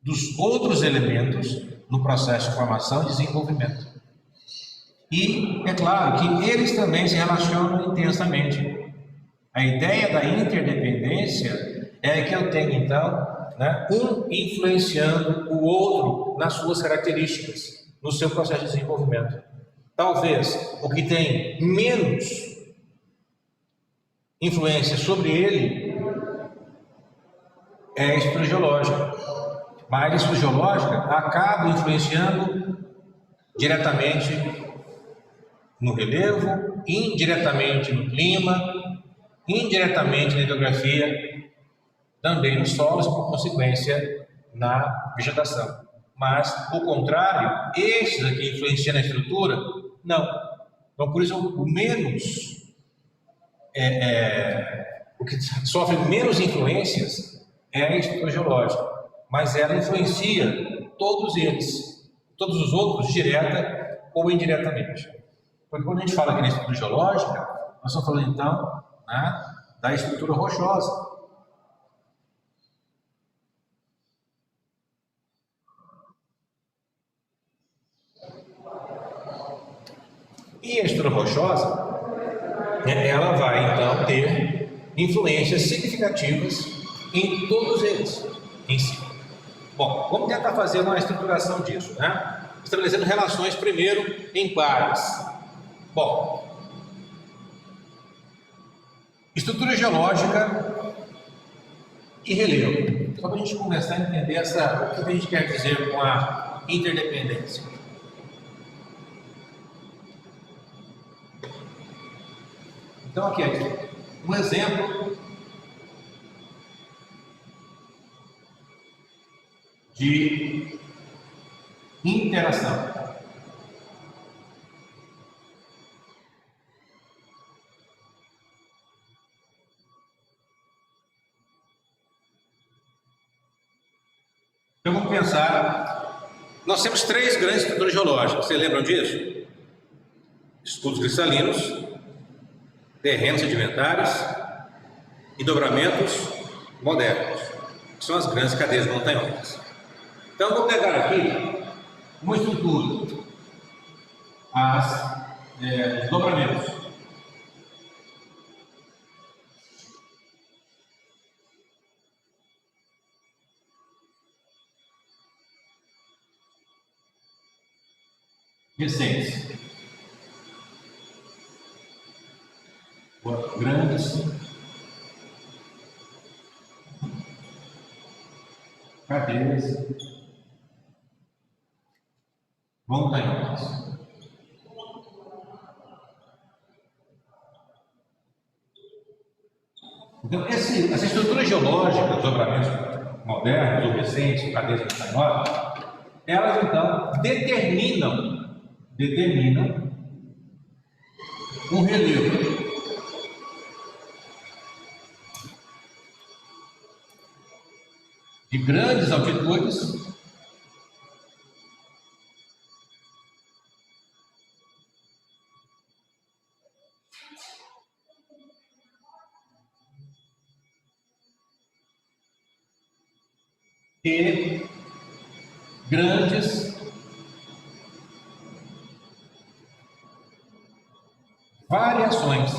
dos outros elementos no processo de formação e desenvolvimento. E é claro que eles também se relacionam intensamente. A ideia da interdependência é que eu tenho, então, né, um influenciando o outro nas suas características, no seu processo de desenvolvimento. Talvez o que tem menos influência sobre ele é a estrutura geológica, mas a estrutura geológica acaba influenciando diretamente no relevo, indiretamente no clima, indiretamente na hidrografia, também nos solos, por consequência, na vegetação. Mas, o contrário, esses aqui influenciam na estrutura, não. Então, por isso, o menos, o que sofre menos influências é a estrutura geológica, mas ela influencia todos eles, todos os outros, direta ou indiretamente. Porque quando a gente fala aqui na estrutura geológica, nós estamos falando, então, né, da estrutura rochosa. E a estrutura rochosa, ela vai então ter influências significativas em todos eles em si. Bom, vamos tentar fazer uma estruturação disso, né? Estabelecendo relações primeiro em pares. Bom, estrutura geológica e relevo. Só para a gente começar a entender o que a gente quer dizer com a interdependência. Então, aqui é um exemplo de interação. Então, vamos pensar. Nós temos três grandes estruturas geológicas. Vocês lembram disso? Escudos cristalinos, terrenos sedimentares e dobramentos modernos, que são as grandes cadeias montanhosas. Então, vou pegar aqui uma estrutura, os dobramentos. Recentes. Grandes 13, montanhosas. Então, essa estrutura geológica dos dobramentos modernos ou recentes, cadeias montanhosas, elas então determinam um relevo de grandes altitudes e grandes variações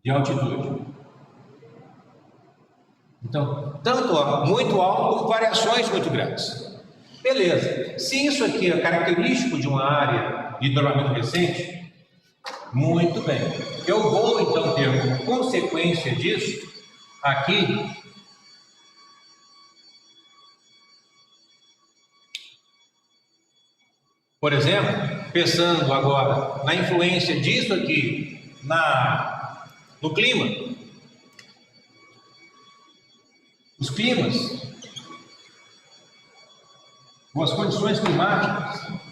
de altitude. Então, tanto muito alto como variações muito grandes. Beleza. Se isso aqui é característico de uma área de dobramento recente, muito bem. Eu vou então ter como consequência disso aqui por exemplo, pensando agora na influência disso aqui no clima. Os climas, ou as condições climáticas,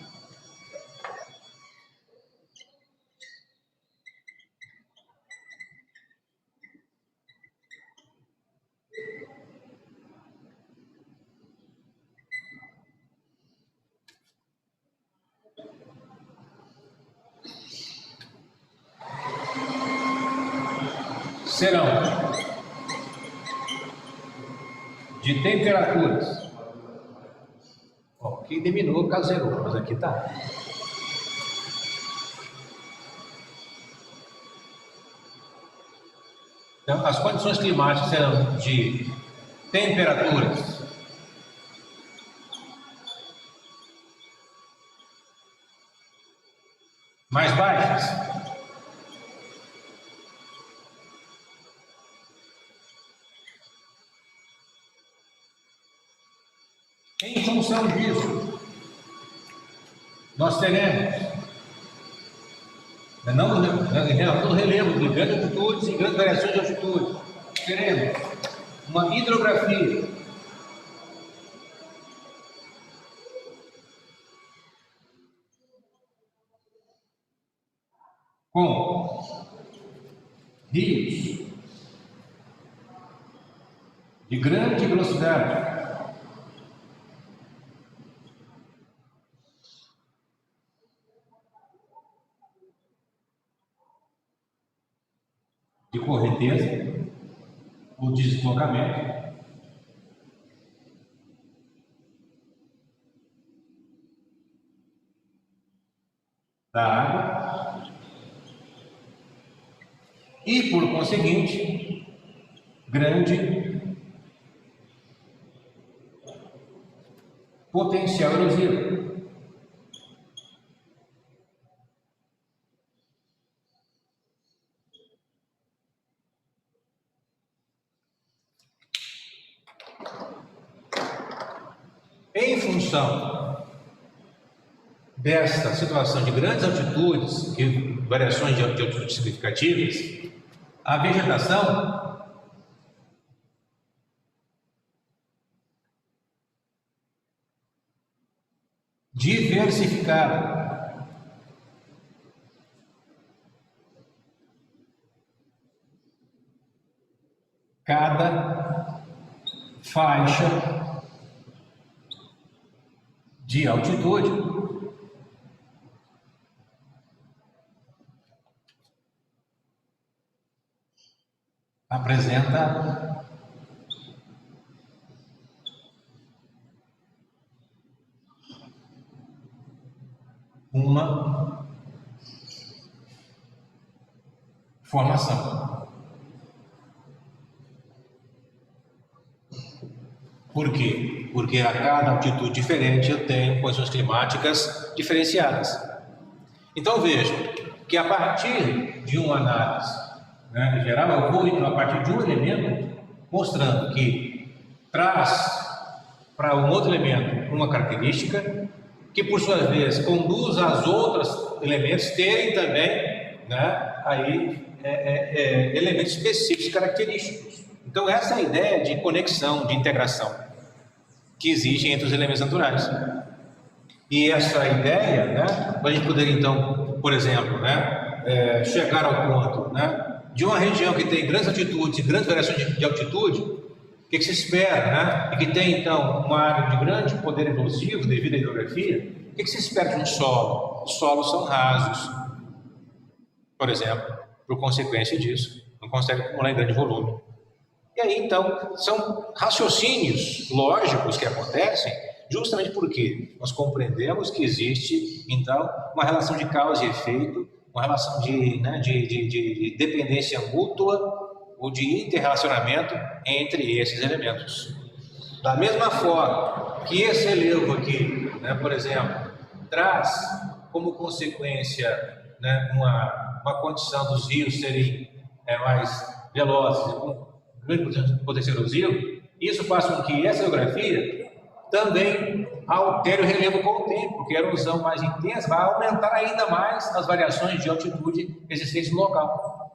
serão de temperaturas. Aqui diminuiu, caseirou, mas aqui tá. Então, as condições climáticas serão de temperaturas mais baixas, em função disso, nós teremos, não no relevo de grandes altitudes e grandes variações de altitude, teremos uma hidrografia com rios de grande velocidade, de correnteza ou de deslocamento, da água e, por conseguinte, grande potencial erosivo. Em função desta situação de grandes altitudes e variações de altitudes significativas, a vegetação diversificada, cada faixa de altitude apresenta uma formação. Por quê? Porque a cada altitude diferente eu tenho condições climáticas diferenciadas. Então vejam que a partir de uma análise, né, em geral, eu vou então a partir de um elemento, mostrando que traz para um outro elemento uma característica que, por sua vez, conduz aos outros elementos terem também, né, aí, elementos específicos e característicos. Então, essa é a ideia de conexão, de integração que existe entre os elementos naturais. E essa ideia, né, para a gente poder, então, por exemplo, né, chegar ao ponto, né, de uma região que tem grandes altitudes e grandes variações de altitude, o que se espera, né, e que tem, então, uma área de grande poder erosivo devido à hidrografia, o que se espera de um solo? Os solos são rasos, por exemplo, por consequência disso, não consegue acumular em grande volume. E aí, então, são raciocínios lógicos que acontecem justamente porque nós compreendemos que existe, então, uma relação de causa e efeito, uma relação de dependência mútua ou de interrelacionamento entre esses elementos. Da mesma forma que esse relevo aqui, né, por exemplo, traz como consequência, né, uma condição dos rios serem mais velozes, com grande potencial erosivo, isso faz com que essa geografia também altere o relevo com o tempo, porque a erosão mais intensa vai aumentar ainda mais as variações de altitude existentes no local.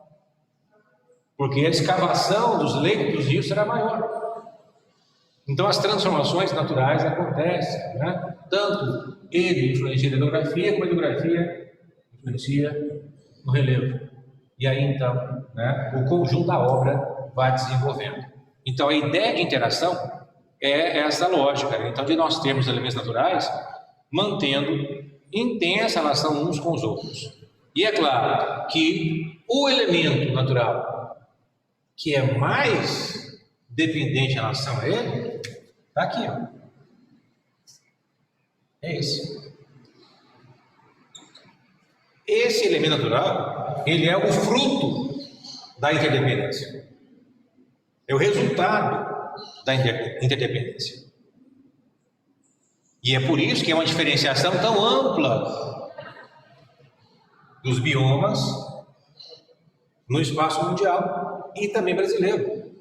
Porque a escavação dos leitos dos rios será maior. Então as transformações naturais acontecem, né? Tanto ele influencia na hidrografia, como a hidrografia influencia no relevo. E aí então, né, o conjunto da obra vai desenvolvendo. Então a ideia de interação é essa lógica, né? Então, de nós termos elementos naturais mantendo intensa relação uns com os outros. E é claro que o elemento natural que é mais dependente em relação a ele, está aqui, ó. É esse. Esse elemento natural, ele é o fruto da interdependência. É o resultado da interdependência. E é por isso que é uma diferenciação tão ampla dos biomas no espaço mundial e também brasileiro.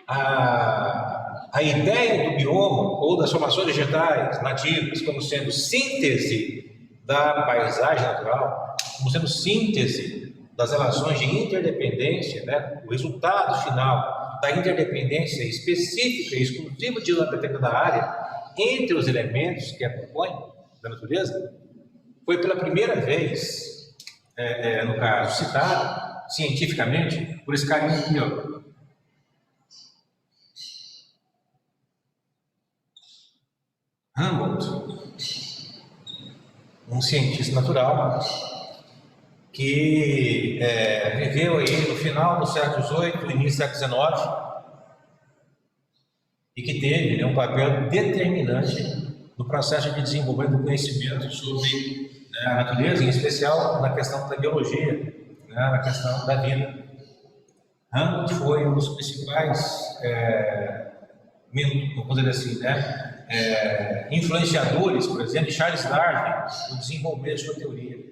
A ideia do bioma ou das formações vegetais nativas como sendo síntese da paisagem natural, como sendo síntese das relações de interdependência, né? O resultado final da interdependência específica e exclusiva de uma determinada área entre os elementos que a compõem da natureza, foi pela primeira vez, no caso, citado cientificamente por esse carinha aqui, ó. Humboldt, um cientista natural que viveu aí no final do século XVIII, início do século XIX, e que teve, né, um papel determinante no processo de desenvolvimento do conhecimento sobre, né, a natureza, em especial na questão da biologia, né, na questão da vida. Humboldt foi um dos principais, vamos dizer assim, né, influenciadores, por exemplo, de Charles Darwin, no desenvolvimento de sua teoria.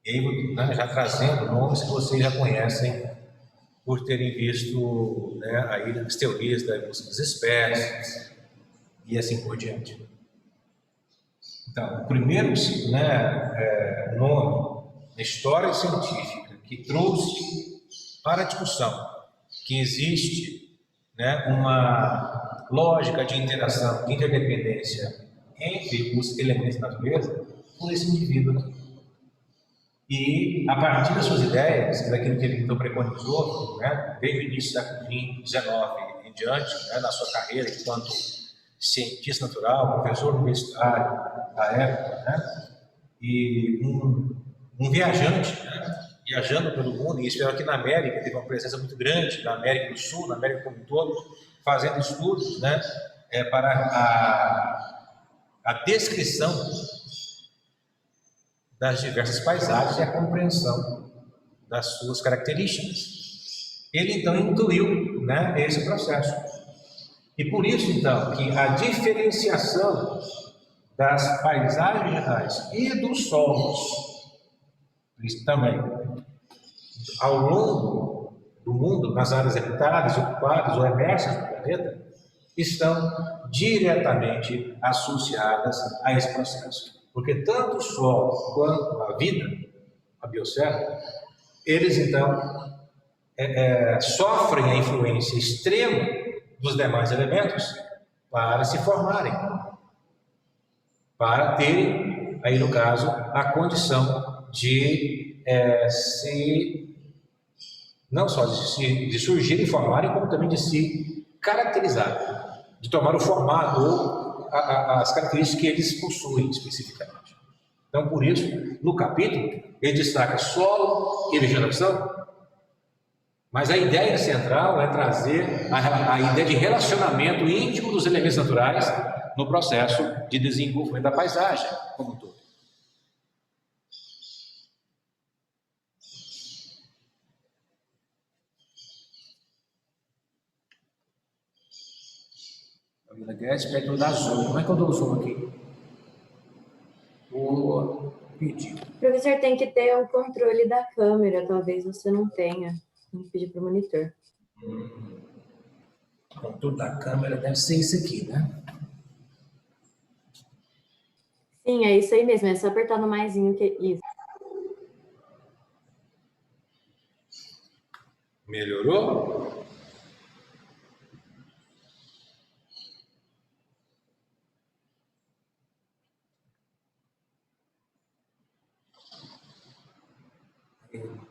E aí, né, já trazendo nomes que vocês já conhecem por terem visto, né, aí as teorias da evolução das espécies e assim por diante. Então, o primeiro, né, nome na história científica que trouxe para a discussão que existe, né, uma lógica de interação, de interdependência entre os elementos da natureza, foi esse indivíduo aqui. E, a partir das suas ideias, daquilo que ele então preconizou, né, desde o início do século XIX em diante, né, na sua carreira enquanto cientista natural, professor universitário da época, né, e um viajante, né, viajando pelo mundo, e espero aqui na América, teve uma presença muito grande, na América do Sul, na América como um todo, fazendo estudos, né, para a descrição das diversas paisagens e a compreensão das suas características. Ele, então, intuiu, né, esse processo. E por isso, então, que a diferenciação das paisagens vegetais e dos solos, isso também, ao longo do mundo, nas áreas habitadas, ocupadas ou emersas do planeta, estão diretamente associadas a esse processo. Porque tanto o solo quanto a vida, a biosfera, eles então sofrem a influência extrema dos demais elementos para se formarem, para terem, aí no caso, a condição de não só de surgirem e formarem, como também de se caracterizar, de tomar o formato ou as características que eles possuem especificamente. Então, por isso, no capítulo, ele destaca solo e vegetação, mas a ideia central é trazer a ideia de relacionamento íntimo dos elementos naturais no processo de desenvolvimento da paisagem como um todo. A Vila Guedes pede para eu dar zoom. Como é que eu dou zoom aqui? Vou pedir. O professor tem que ter um controle da câmera, talvez você não tenha. Tem que pedir para o monitor. O controle da câmera deve ser isso aqui, né? Sim, é isso aí mesmo. É só apertar no maisinho que isso. Melhorou?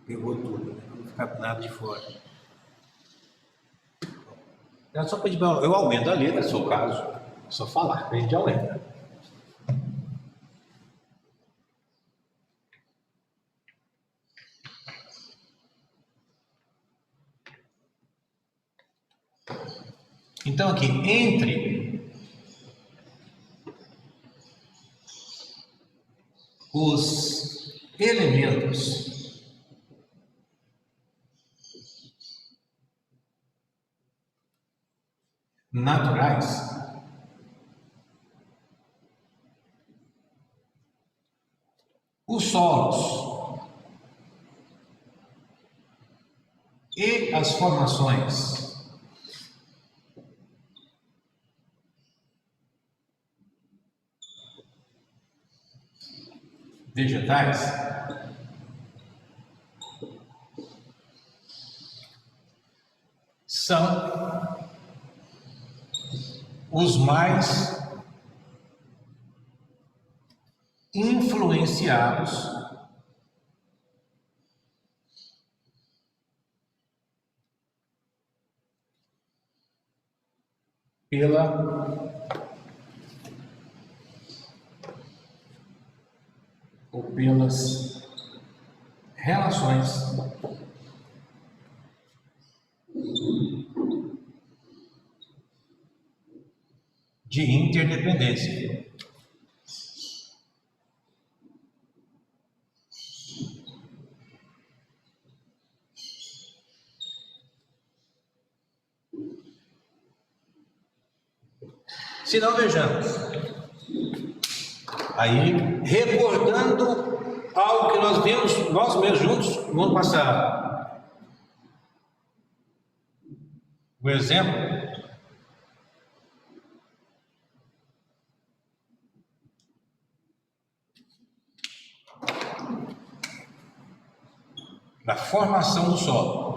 Pegou tudo, né? Não ficar nada de fora. É só pedir, eu aumento a letra, se for o caso. É só falar, a gente aumenta. Então aqui, entre os elementos naturais, os solos e as formações vegetais são os mais influenciados pelas relações de interdependência. Se não, vejamos. Aí, recordando algo que nós vimos nós mesmos juntos no ano passado. Um exemplo da formação do solo.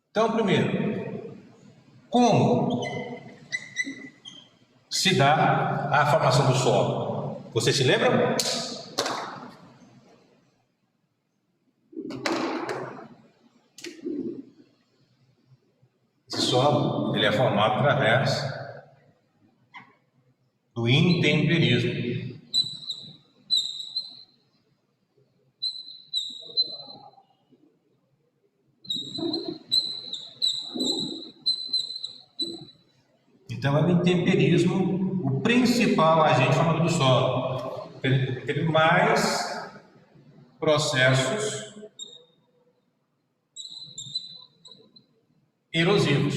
Então, primeiro, como se dá a formação do solo? Você se lembra? Esse solo ele é formado através do intemperismo. Então, é o intemperismo o principal agente formador do solo. ter mais processos erosivos.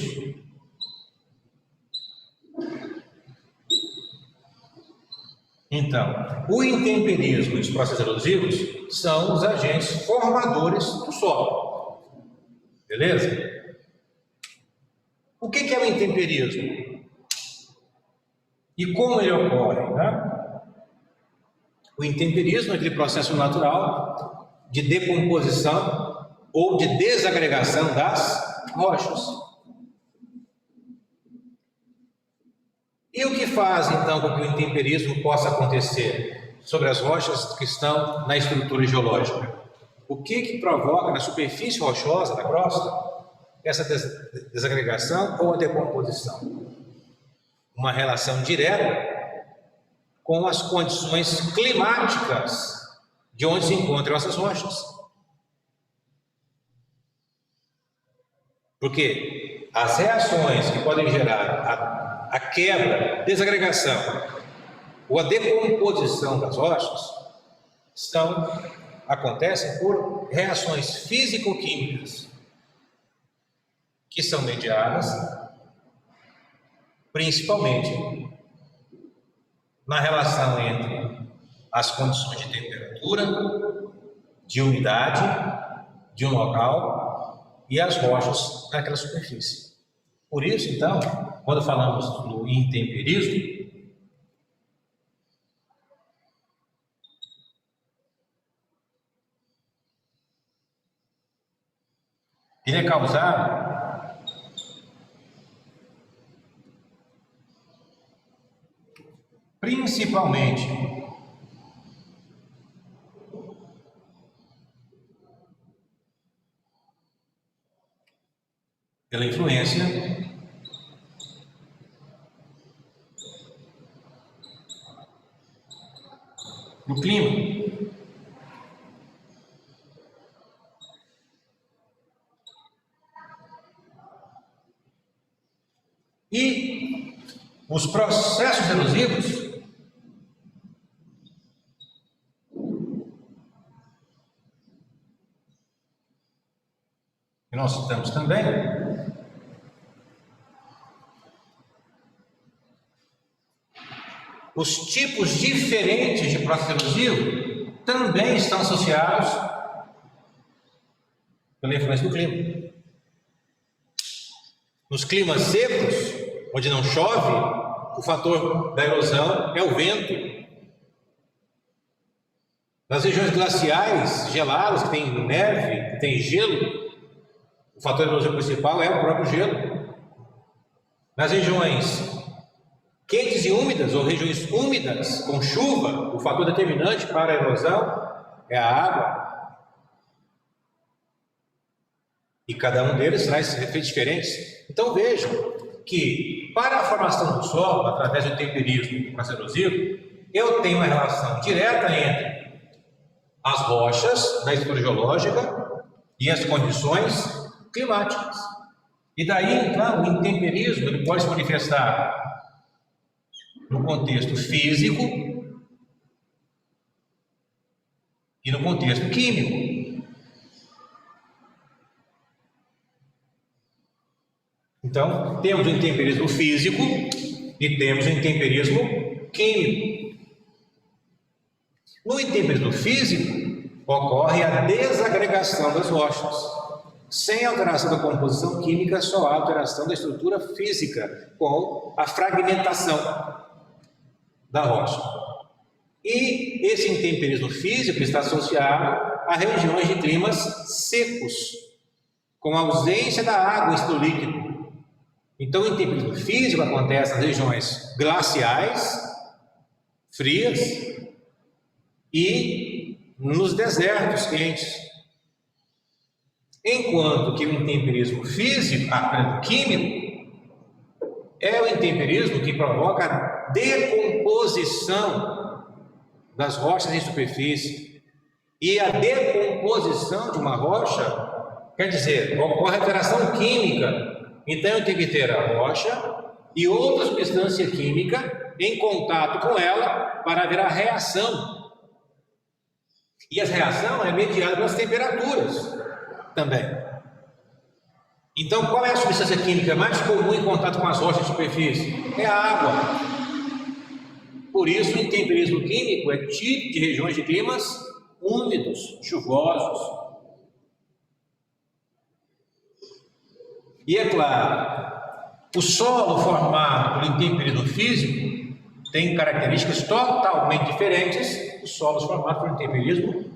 Então, o intemperismo e os processos erosivos são os agentes formadores do solo. Beleza? O que é o intemperismo? E como ele ocorre, né? O intemperismo é aquele processo natural de decomposição ou de desagregação das rochas. E o que faz, então, com que o intemperismo possa acontecer sobre as rochas que estão na estrutura geológica? O que provoca na superfície rochosa, na crosta, essa desagregação ou a decomposição? Uma relação direta com as condições climáticas de onde se encontram essas rochas. Porque as reações que podem gerar a quebra, desagregação ou a decomposição das rochas acontecem por reações físico-químicas que são mediadas principalmente na relação entre as condições de temperatura, de umidade de um local e as rochas naquela superfície. Por isso, então, quando falamos do intemperismo, ele é causado principalmente pela influência do clima. E os processos erosivos que nós citamos também, os tipos diferentes de processo erosivo também estão associados pela influência do clima. Nos climas secos, onde não chove, o fator da erosão é o vento. Nas regiões glaciais, geladas, que tem neve, que tem gelo, o fator erosivo principal é o próprio gelo. Nas regiões quentes e úmidas, ou regiões úmidas, com chuva, o fator determinante para a erosão é a água. E cada um deles traz efeitos diferentes. Então vejam que para a formação do solo, através do temperismo e do processo erosivo, eu tenho uma relação direta entre as rochas da estrutura geológica e as condições climáticas. E daí, então, o intemperismo ele pode se manifestar no contexto físico e no contexto químico. Então, temos o intemperismo físico e temos o intemperismo químico. No intemperismo físico, ocorre a desagregação das rochas. Sem alteração da composição química, só há alteração da estrutura física, com a fragmentação da rocha. E esse intemperismo físico está associado a regiões de climas secos, com a ausência da água em estado líquido. Então, o intemperismo físico acontece nas regiões glaciais, frias, e nos desertos quentes. Enquanto que o intemperismo físico, químico, é o intemperismo que provoca a decomposição das rochas em superfície. E a decomposição de uma rocha, quer dizer, ocorre alteração química. Então eu tenho que ter a rocha e outra substância química em contato com ela para haver a reação E essa reação é mediada pelas temperaturas também. Então, qual é a substância química mais comum em contato com as rochas de superfície? É a água. Por isso, o intemperismo químico é típico de regiões de climas úmidos, chuvosos. E é claro, o solo formado por intemperismo físico tem características totalmente diferentes dos solos formados por intemperismo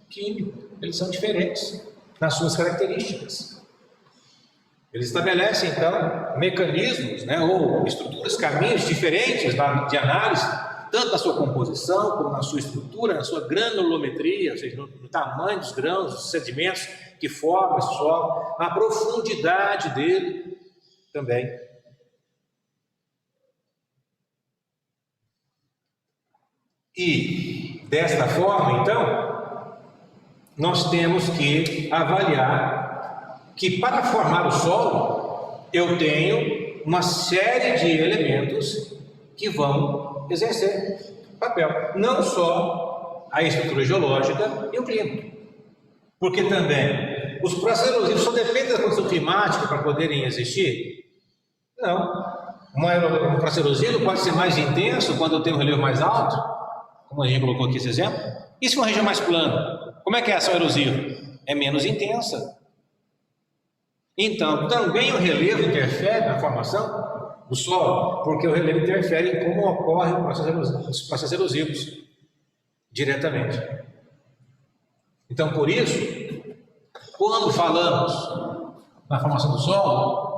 químico. Eles são diferentes nas suas características. Eles estabelecem, então, mecanismos, né, ou estruturas, caminhos diferentes de análise, tanto na sua composição, como na sua estrutura, na sua granulometria, ou seja, no tamanho dos grãos, dos sedimentos que formam esse solo, na profundidade dele também. E, desta forma, então, nós temos que avaliar que para formar o solo, eu tenho uma série de elementos que vão exercer papel. Não só a estrutura geológica e o clima. Porque também os processos erosivos só dependem da condição climática para poderem existir? Não. Um processo erosivo pode ser mais intenso quando eu tenho um relevo mais alto, como a gente colocou aqui esse exemplo. E se for uma região mais plana? Como é que é a ação erosiva? É menos intensa. Então, também o relevo interfere na formação do solo, porque o relevo interfere em como ocorrem os processos erosivos diretamente. Então, por isso, quando falamos na formação do solo,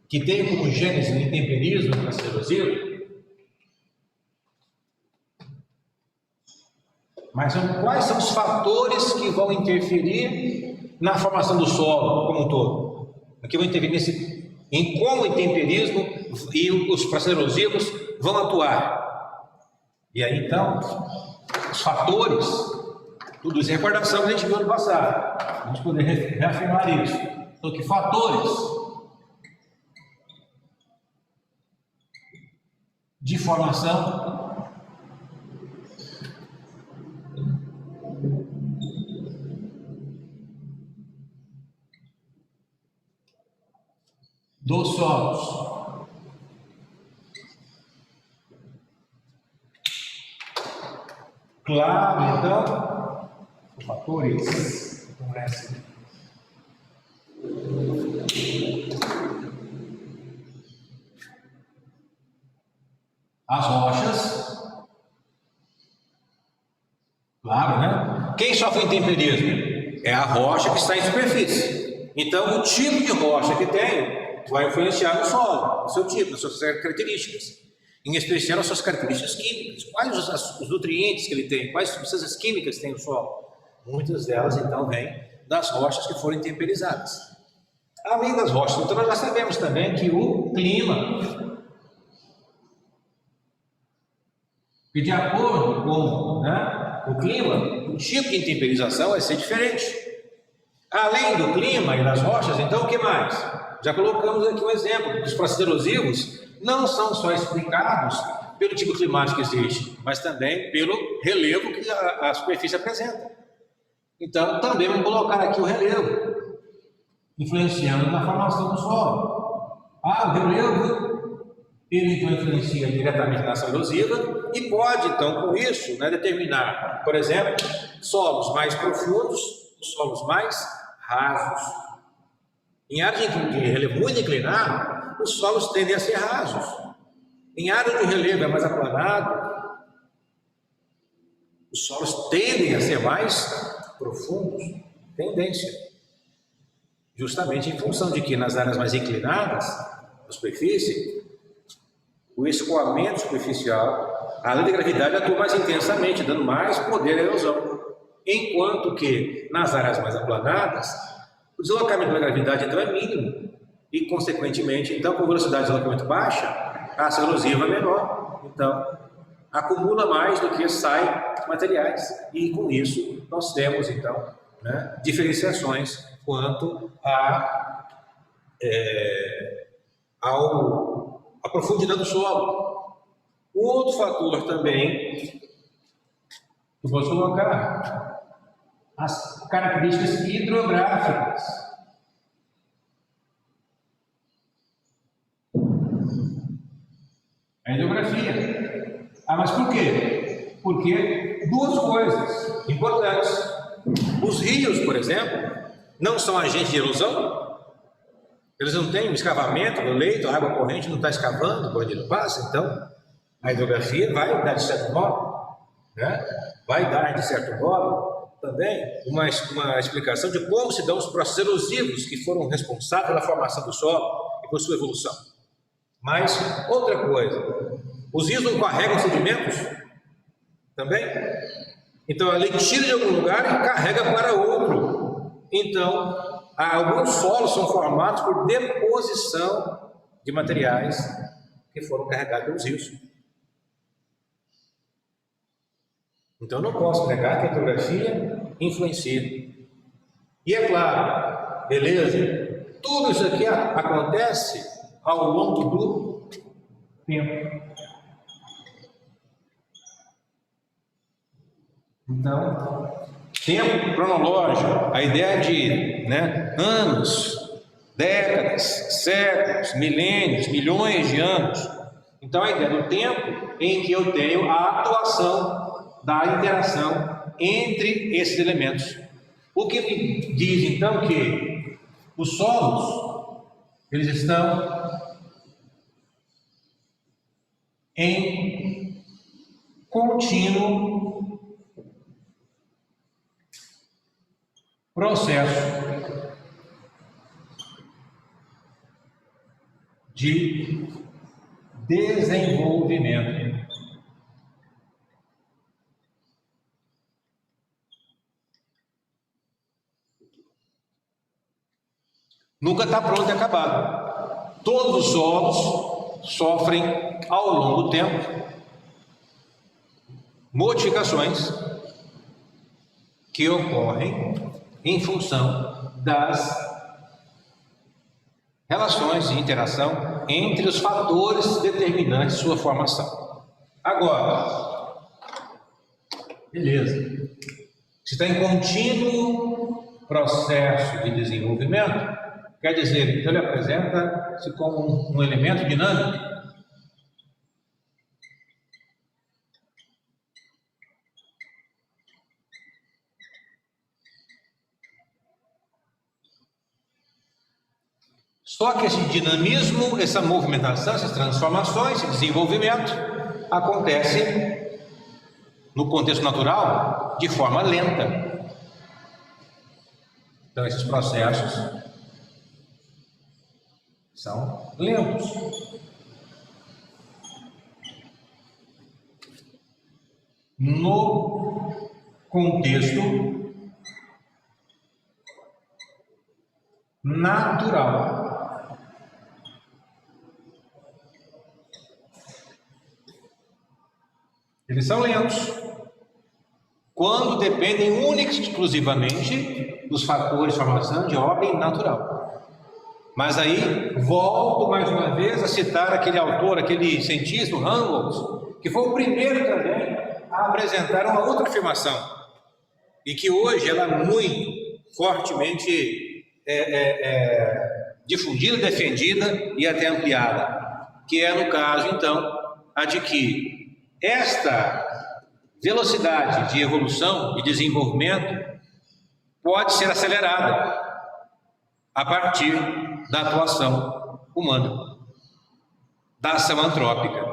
que tem como gênese o intemperismo do processo erosivo, mas quais são os fatores que vão interferir na formação do solo como um todo? Aqui vão interferir em como o intemperismo e os processos erosivos vão atuar. E aí, então, os fatores, tudo isso é recordação que a gente viu no passado. Vamos poder reafirmar isso. Então, que fatores de formação dos solos. Claro, então, os fatores. As rochas. Claro, né? Quem sofre intemperismo? É a rocha que está em superfície. Então, o tipo de rocha que tem vai influenciar no solo, no seu tipo, nas suas características. Em especial as suas características químicas. Quais os nutrientes que ele tem? Quais substâncias químicas tem o solo? Muitas delas, então, vêm das rochas que foram intemperizadas. Além das rochas, então nós já sabemos também que o clima, que de acordo com o clima, o tipo de intemperização vai ser diferente. Além do clima e das rochas, então o que mais? Já colocamos aqui um exemplo, que os processos erosivos não são só explicados pelo tipo climático que existe, mas também pelo relevo que a superfície apresenta. Então, também vamos colocar aqui o relevo, influenciando na formação do solo. O relevo, ele então influencia diretamente na ação erosiva e pode, então, com isso, determinar, por exemplo, solos mais profundos, solos mais rasos. Em áreas de relevo muito inclinado, os solos tendem a ser rasos. Em áreas de relevo mais aplanado, os solos tendem a ser mais profundos. Tendência. Justamente em função de que nas áreas mais inclinadas, na superfície, o escoamento superficial, a lei da gravidade atua mais intensamente, dando mais poder à erosão. Enquanto que nas áreas mais aplanadas, o deslocamento da gravidade então é mínimo e, consequentemente, então, com velocidade de deslocamento baixa, a ação erosiva é menor. Então, acumula mais do que sai materiais. E, com isso, nós temos, então, diferenciações quanto à profundidade do solo. Um outro fator também eu posso colocar as características hidrográficas. A hidrografia. Ah, mas por quê? Porque duas coisas importantes. Os rios, por exemplo, não são agentes de erosão? Eles não têm um escavamento no leito, a água corrente não está escavando quando ele passa, então a hidrografia vai dar de certo modo, né? Vai dar de certo modo também uma explicação de como se dão os processos erosivos que foram responsáveis pela formação do solo e por sua evolução. Mas outra coisa, os rios não carregam sedimentos também? Então ele tira de algum lugar e carrega para outro. Então alguns solos são formados por deposição de materiais que foram carregados pelos rios. Então eu não posso negar que a hidrografia influencia. E é claro, beleza, tudo isso aqui acontece ao longo do tempo. Então, tempo cronológico, a ideia de anos, décadas, séculos, milênios, milhões de anos. Então, a ideia do tempo em que eu tenho a atuação da interação entre esses elementos. O que me diz, então, que os solos, eles estão em contínuo processo de desenvolvimento. Nunca está pronto e acabado. Todos os solos sofrem, ao longo do tempo, modificações que ocorrem em função das relações de interação entre os fatores determinantes de sua formação. Agora, beleza, se está em contínuo processo de desenvolvimento, quer dizer, então ele apresenta-se como um elemento dinâmico. Só que esse dinamismo, essa movimentação, essas transformações, esse desenvolvimento acontece no contexto natural de forma lenta. Então esses processos são lentos. No contexto natural. Eles são lentos quando dependem única e exclusivamente dos fatores de formação de ordem natural. Mas aí volto mais uma vez a citar aquele autor, aquele cientista, o Humboldt, que foi o primeiro também a apresentar uma outra afirmação e que hoje ela é muito fortemente difundida, defendida e até ampliada, que é no caso então a de que esta velocidade de evolução e desenvolvimento pode ser acelerada a partir da atuação humana, da ação antrópica.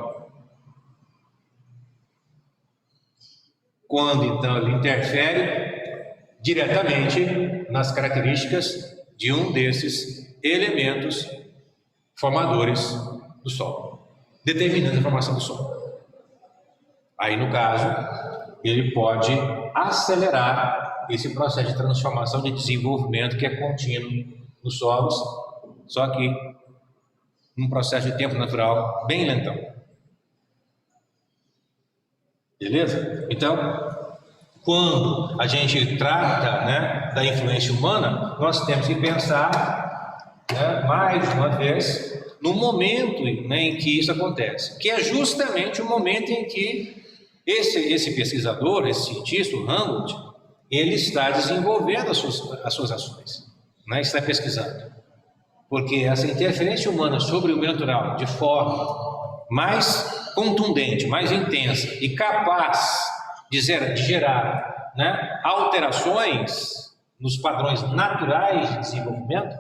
Quando então ele interfere diretamente nas características de um desses elementos formadores do Sol, determinando a formação do Sol. Aí, no caso, ele pode acelerar esse processo de transformação, de desenvolvimento que é contínuo nos solos, só que num processo de tempo natural bem lentão. Beleza? Então, quando a gente trata da influência humana, nós temos que pensar, mais uma vez, no momento em que isso acontece, que é justamente o momento em que Esse pesquisador, esse cientista, o Humboldt, ele está desenvolvendo as suas ações, né? Está pesquisando. Porque essa interferência humana sobre o meio natural, de forma mais contundente, mais intensa e capaz de gerar, né, alterações nos padrões naturais de desenvolvimento,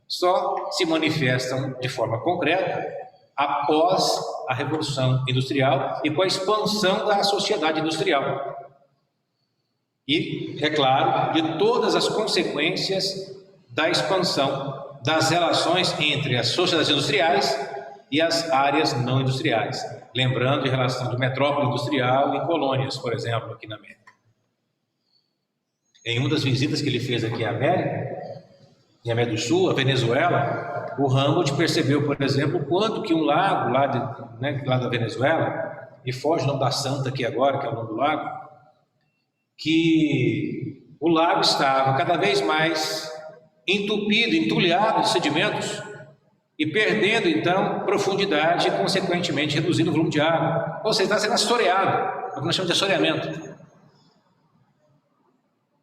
só se manifestam de forma concreta após a Revolução Industrial e com a expansão da sociedade industrial. E, é claro, de todas as consequências da expansão das relações entre as sociedades industriais e as áreas não industriais. Lembrando em relação de metrópole industrial em colônias, por exemplo, aqui na América. Em uma das visitas que ele fez aqui à América, em América do Sul, a Venezuela, o Humboldt percebeu, por exemplo, quanto que um lago lá da Venezuela, e foge o nome da santa aqui agora, que é o nome do lago, que o lago estava cada vez mais entupido, entulhado de sedimentos e perdendo, então, profundidade e, consequentemente, reduzindo o volume de água. Ou seja, está sendo assoreado, o que nós chamamos de assoreamento.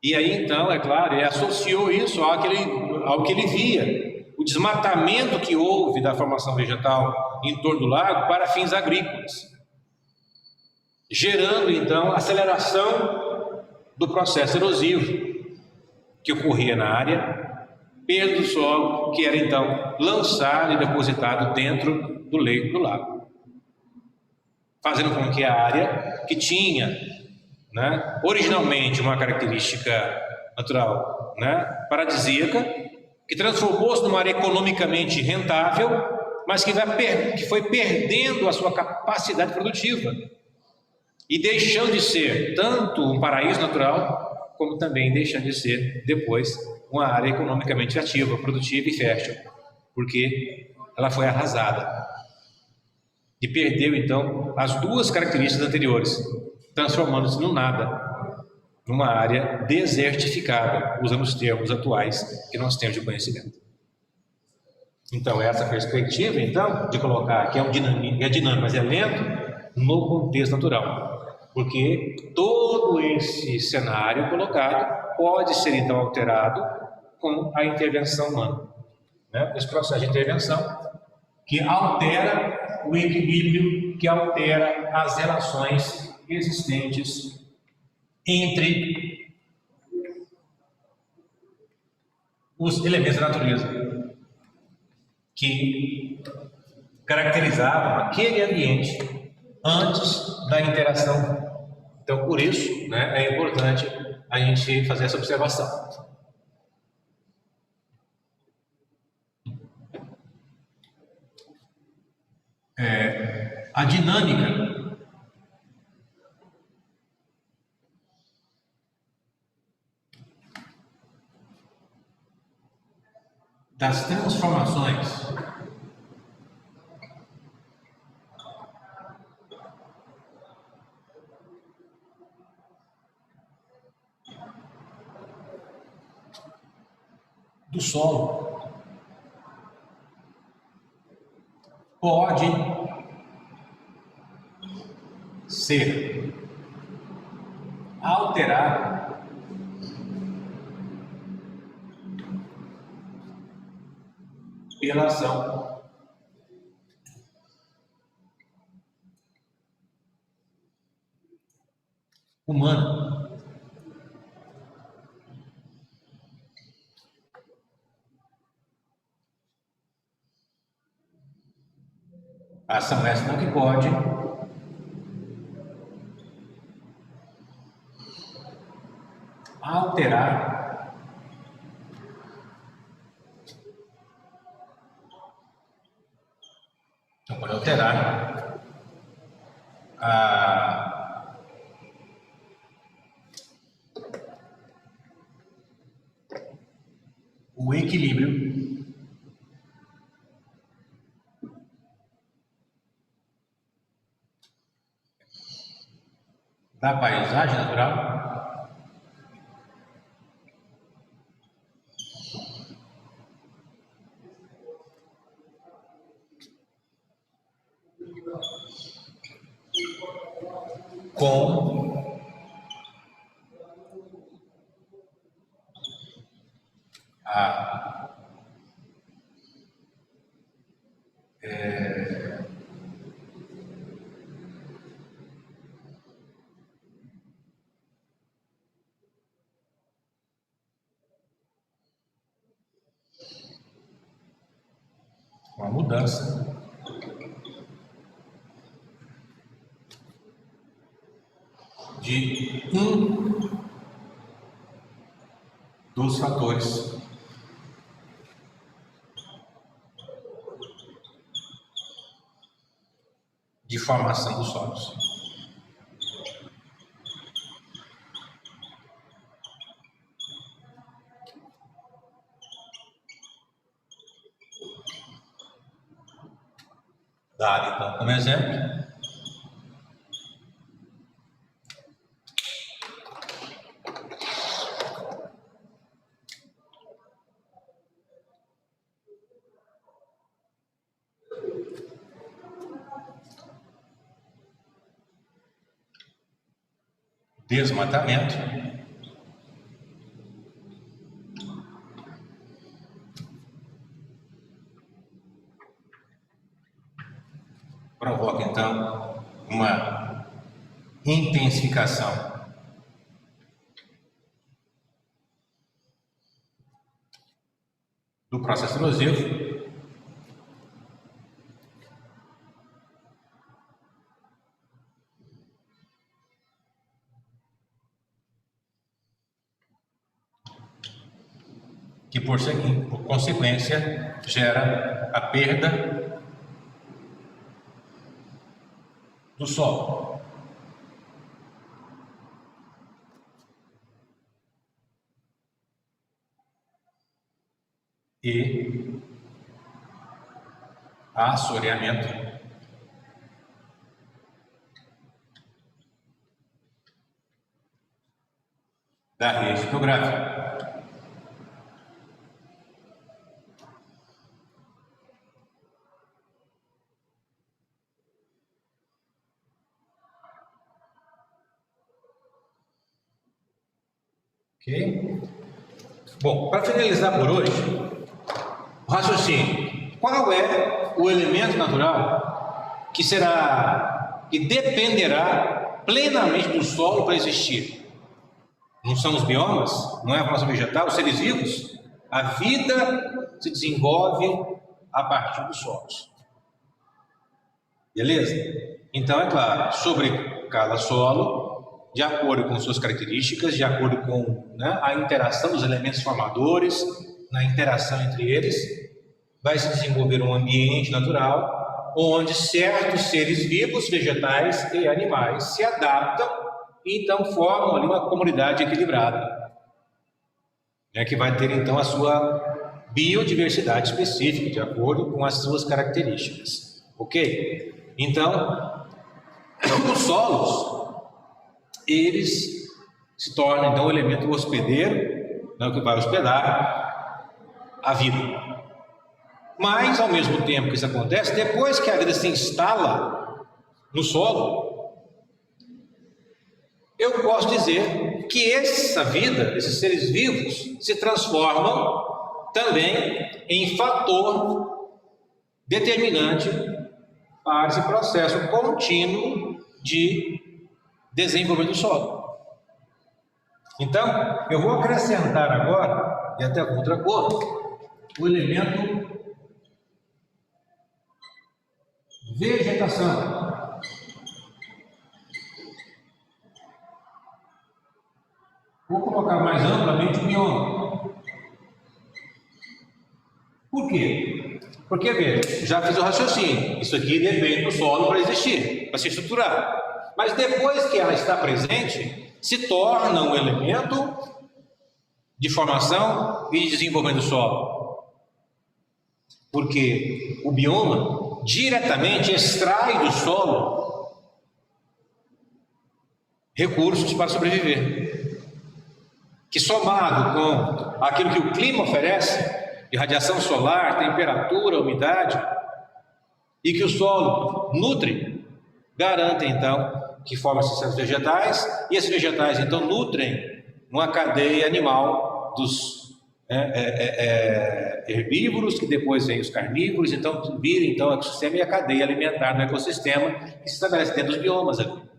E aí, então, é claro, ele associou isso ao que ele via, o desmatamento que houve da formação vegetal em torno do lago para fins agrícolas, gerando, então, aceleração do processo erosivo que ocorria na área, perda do solo, que era, então, lançado e depositado dentro do leito do lago, fazendo com que a área que tinha, né, originalmente uma característica natural, né, paradisíaca, que transformou-se numa área economicamente rentável, mas que foi perdendo a sua capacidade produtiva e deixando de ser tanto um paraíso natural, como também deixando de ser, depois, uma área economicamente ativa, produtiva e fértil, porque ela foi arrasada e perdeu, então, as duas características anteriores, transformando-se no nada, numa área desertificada, usando os termos atuais que nós temos de conhecimento. Então, essa perspectiva, então, de colocar que é dinâmico, mas é lento, no contexto natural, porque todo esse cenário colocado pode ser, então, alterado com a intervenção humana, né? Esse processo de intervenção que altera o equilíbrio, que altera as relações existentes entre os elementos da natureza que caracterizavam aquele ambiente antes da interação. Então, por isso, né, é importante a gente fazer essa observação. A dinâmica das transformações do solo pode ser alterado pela ação humana. A ação essa não que pode alterar então pode alterar o equilíbrio da paisagem natural com a uma mudança de um dos fatores de formação dos solos. Dado então como exemplo, desmatamento provoca então uma intensificação do processo erosivo, que por consequência gera a perda do solo. E assoreamento da rede hidrográfica. Ok? Bom, para finalizar por hoje, o raciocínio. Qual é o elemento natural que dependerá plenamente do solo para existir? Não são os biomas? Não é a formação vegetal, os seres vivos? A vida se desenvolve a partir dos solos. Beleza? Então, é claro, sobre cada solo, de acordo com suas características, de acordo com a interação dos elementos formadores, na interação entre eles, vai se desenvolver um ambiente natural onde certos seres vivos, vegetais e animais se adaptam e então formam ali uma comunidade equilibrada, que vai ter então a sua biodiversidade específica, de acordo com as suas características. Ok? Então, os solos, eles se tornam então o elemento hospedeiro, que vai hospedar a vida. Mas, ao mesmo tempo que isso acontece, depois que a vida se instala no solo, eu posso dizer que essa vida, esses seres vivos, se transformam também em fator determinante para esse processo contínuo de desenvolvimento do solo. Então, eu vou acrescentar agora, e até com outra cor, o elemento vegetação. Vou colocar mais amplamente o bioma. Por quê? Porque, veja, já fiz o raciocínio. Isso aqui depende do solo para existir, para se estruturar. Mas depois que ela está presente, se torna um elemento de formação e de desenvolvimento do solo. Porque o bioma diretamente extrai do solo recursos para sobreviver, que somado com aquilo que o clima oferece, de radiação solar, temperatura, umidade, e que o solo nutre, garante então que formam sistemas vegetais, e esses vegetais, então, nutrem uma cadeia animal dos herbívoros, que depois vem os carnívoros, então, vira então, o ecossistema e a cadeia alimentar do ecossistema que se estabelece dentro dos biomas ali.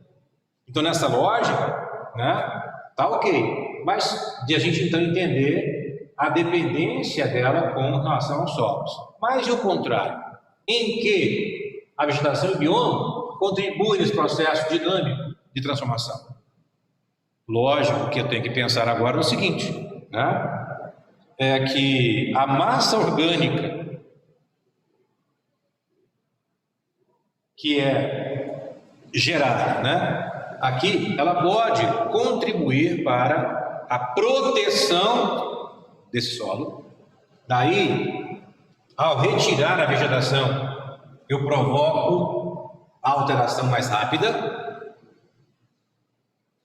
Então, nessa lógica, né, tá ok, mas de a gente, então, entender a dependência dela com relação aos solos. Mas, e o contrário? Em que a vegetação e o bioma contribuem nesse processo dinâmico de transformação? Lógico que eu tenho que pensar agora no seguinte, né? É que a massa orgânica que é gerada, né, aqui, ela pode contribuir para a proteção desse solo. Daí, ao retirar a vegetação, eu provoco a alteração mais rápida.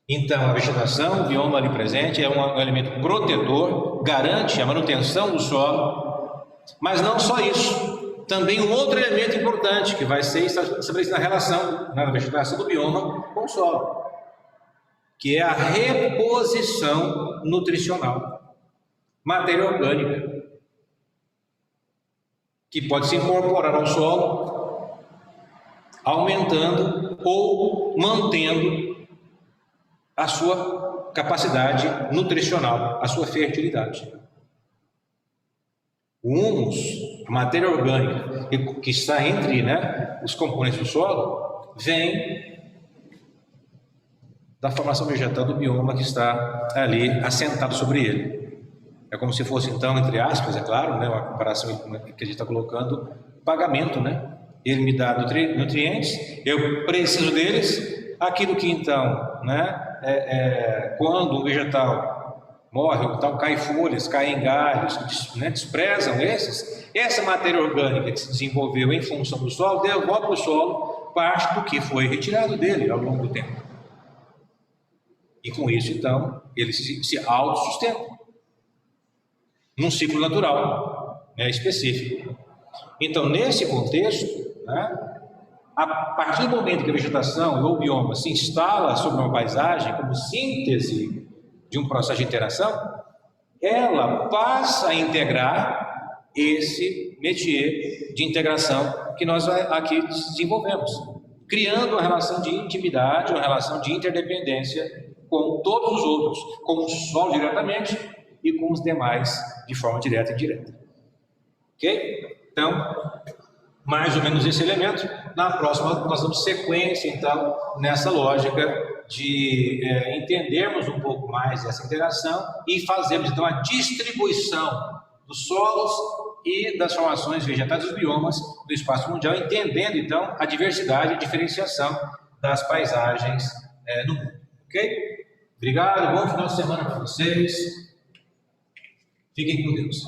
Então, a vegetação, o bioma ali presente, é um elemento protetor, garante a manutenção do solo, mas não só isso. Também um outro elemento importante que vai ser estabelecido na relação na vegetação do bioma com o solo, que é a reposição nutricional, matéria orgânica, que pode se incorporar ao solo, aumentando ou mantendo a sua capacidade nutricional, a sua fertilidade. O humus, a matéria orgânica que está entre, né, os componentes do solo, vem da formação vegetal do bioma que está ali assentado sobre ele. É como se fosse, então, entre aspas, é claro, né, uma comparação que a gente está colocando, pagamento, né? Ele me dá nutrientes, eu preciso deles, aquilo que então, né, quando um vegetal morre, então cai folhas, caem galhos, né, desprezam essa matéria orgânica que se desenvolveu em função do solo, devolve para o solo parte do que foi retirado dele ao longo do tempo. E com isso, então, ele se autossustenta num ciclo natural, né, específico. Então, nesse contexto, né, a partir do momento que a vegetação ou o bioma se instala sobre uma paisagem como síntese de um processo de interação, ela passa a integrar esse métier de integração que nós aqui desenvolvemos, criando uma relação de intimidade, uma relação de interdependência com todos os outros, com o solo diretamente e com os demais de forma direta e indireta. Ok? Então, mais ou menos esse elemento. Na próxima, nós damos sequência, então, nessa lógica de entendermos um pouco mais essa interação e fazermos, então, a distribuição dos solos e das formações vegetais dos biomas do espaço mundial, entendendo, então, a diversidade e diferenciação das paisagens no mundo. Ok? Obrigado, bom final de semana para vocês. Fiquem com Deus.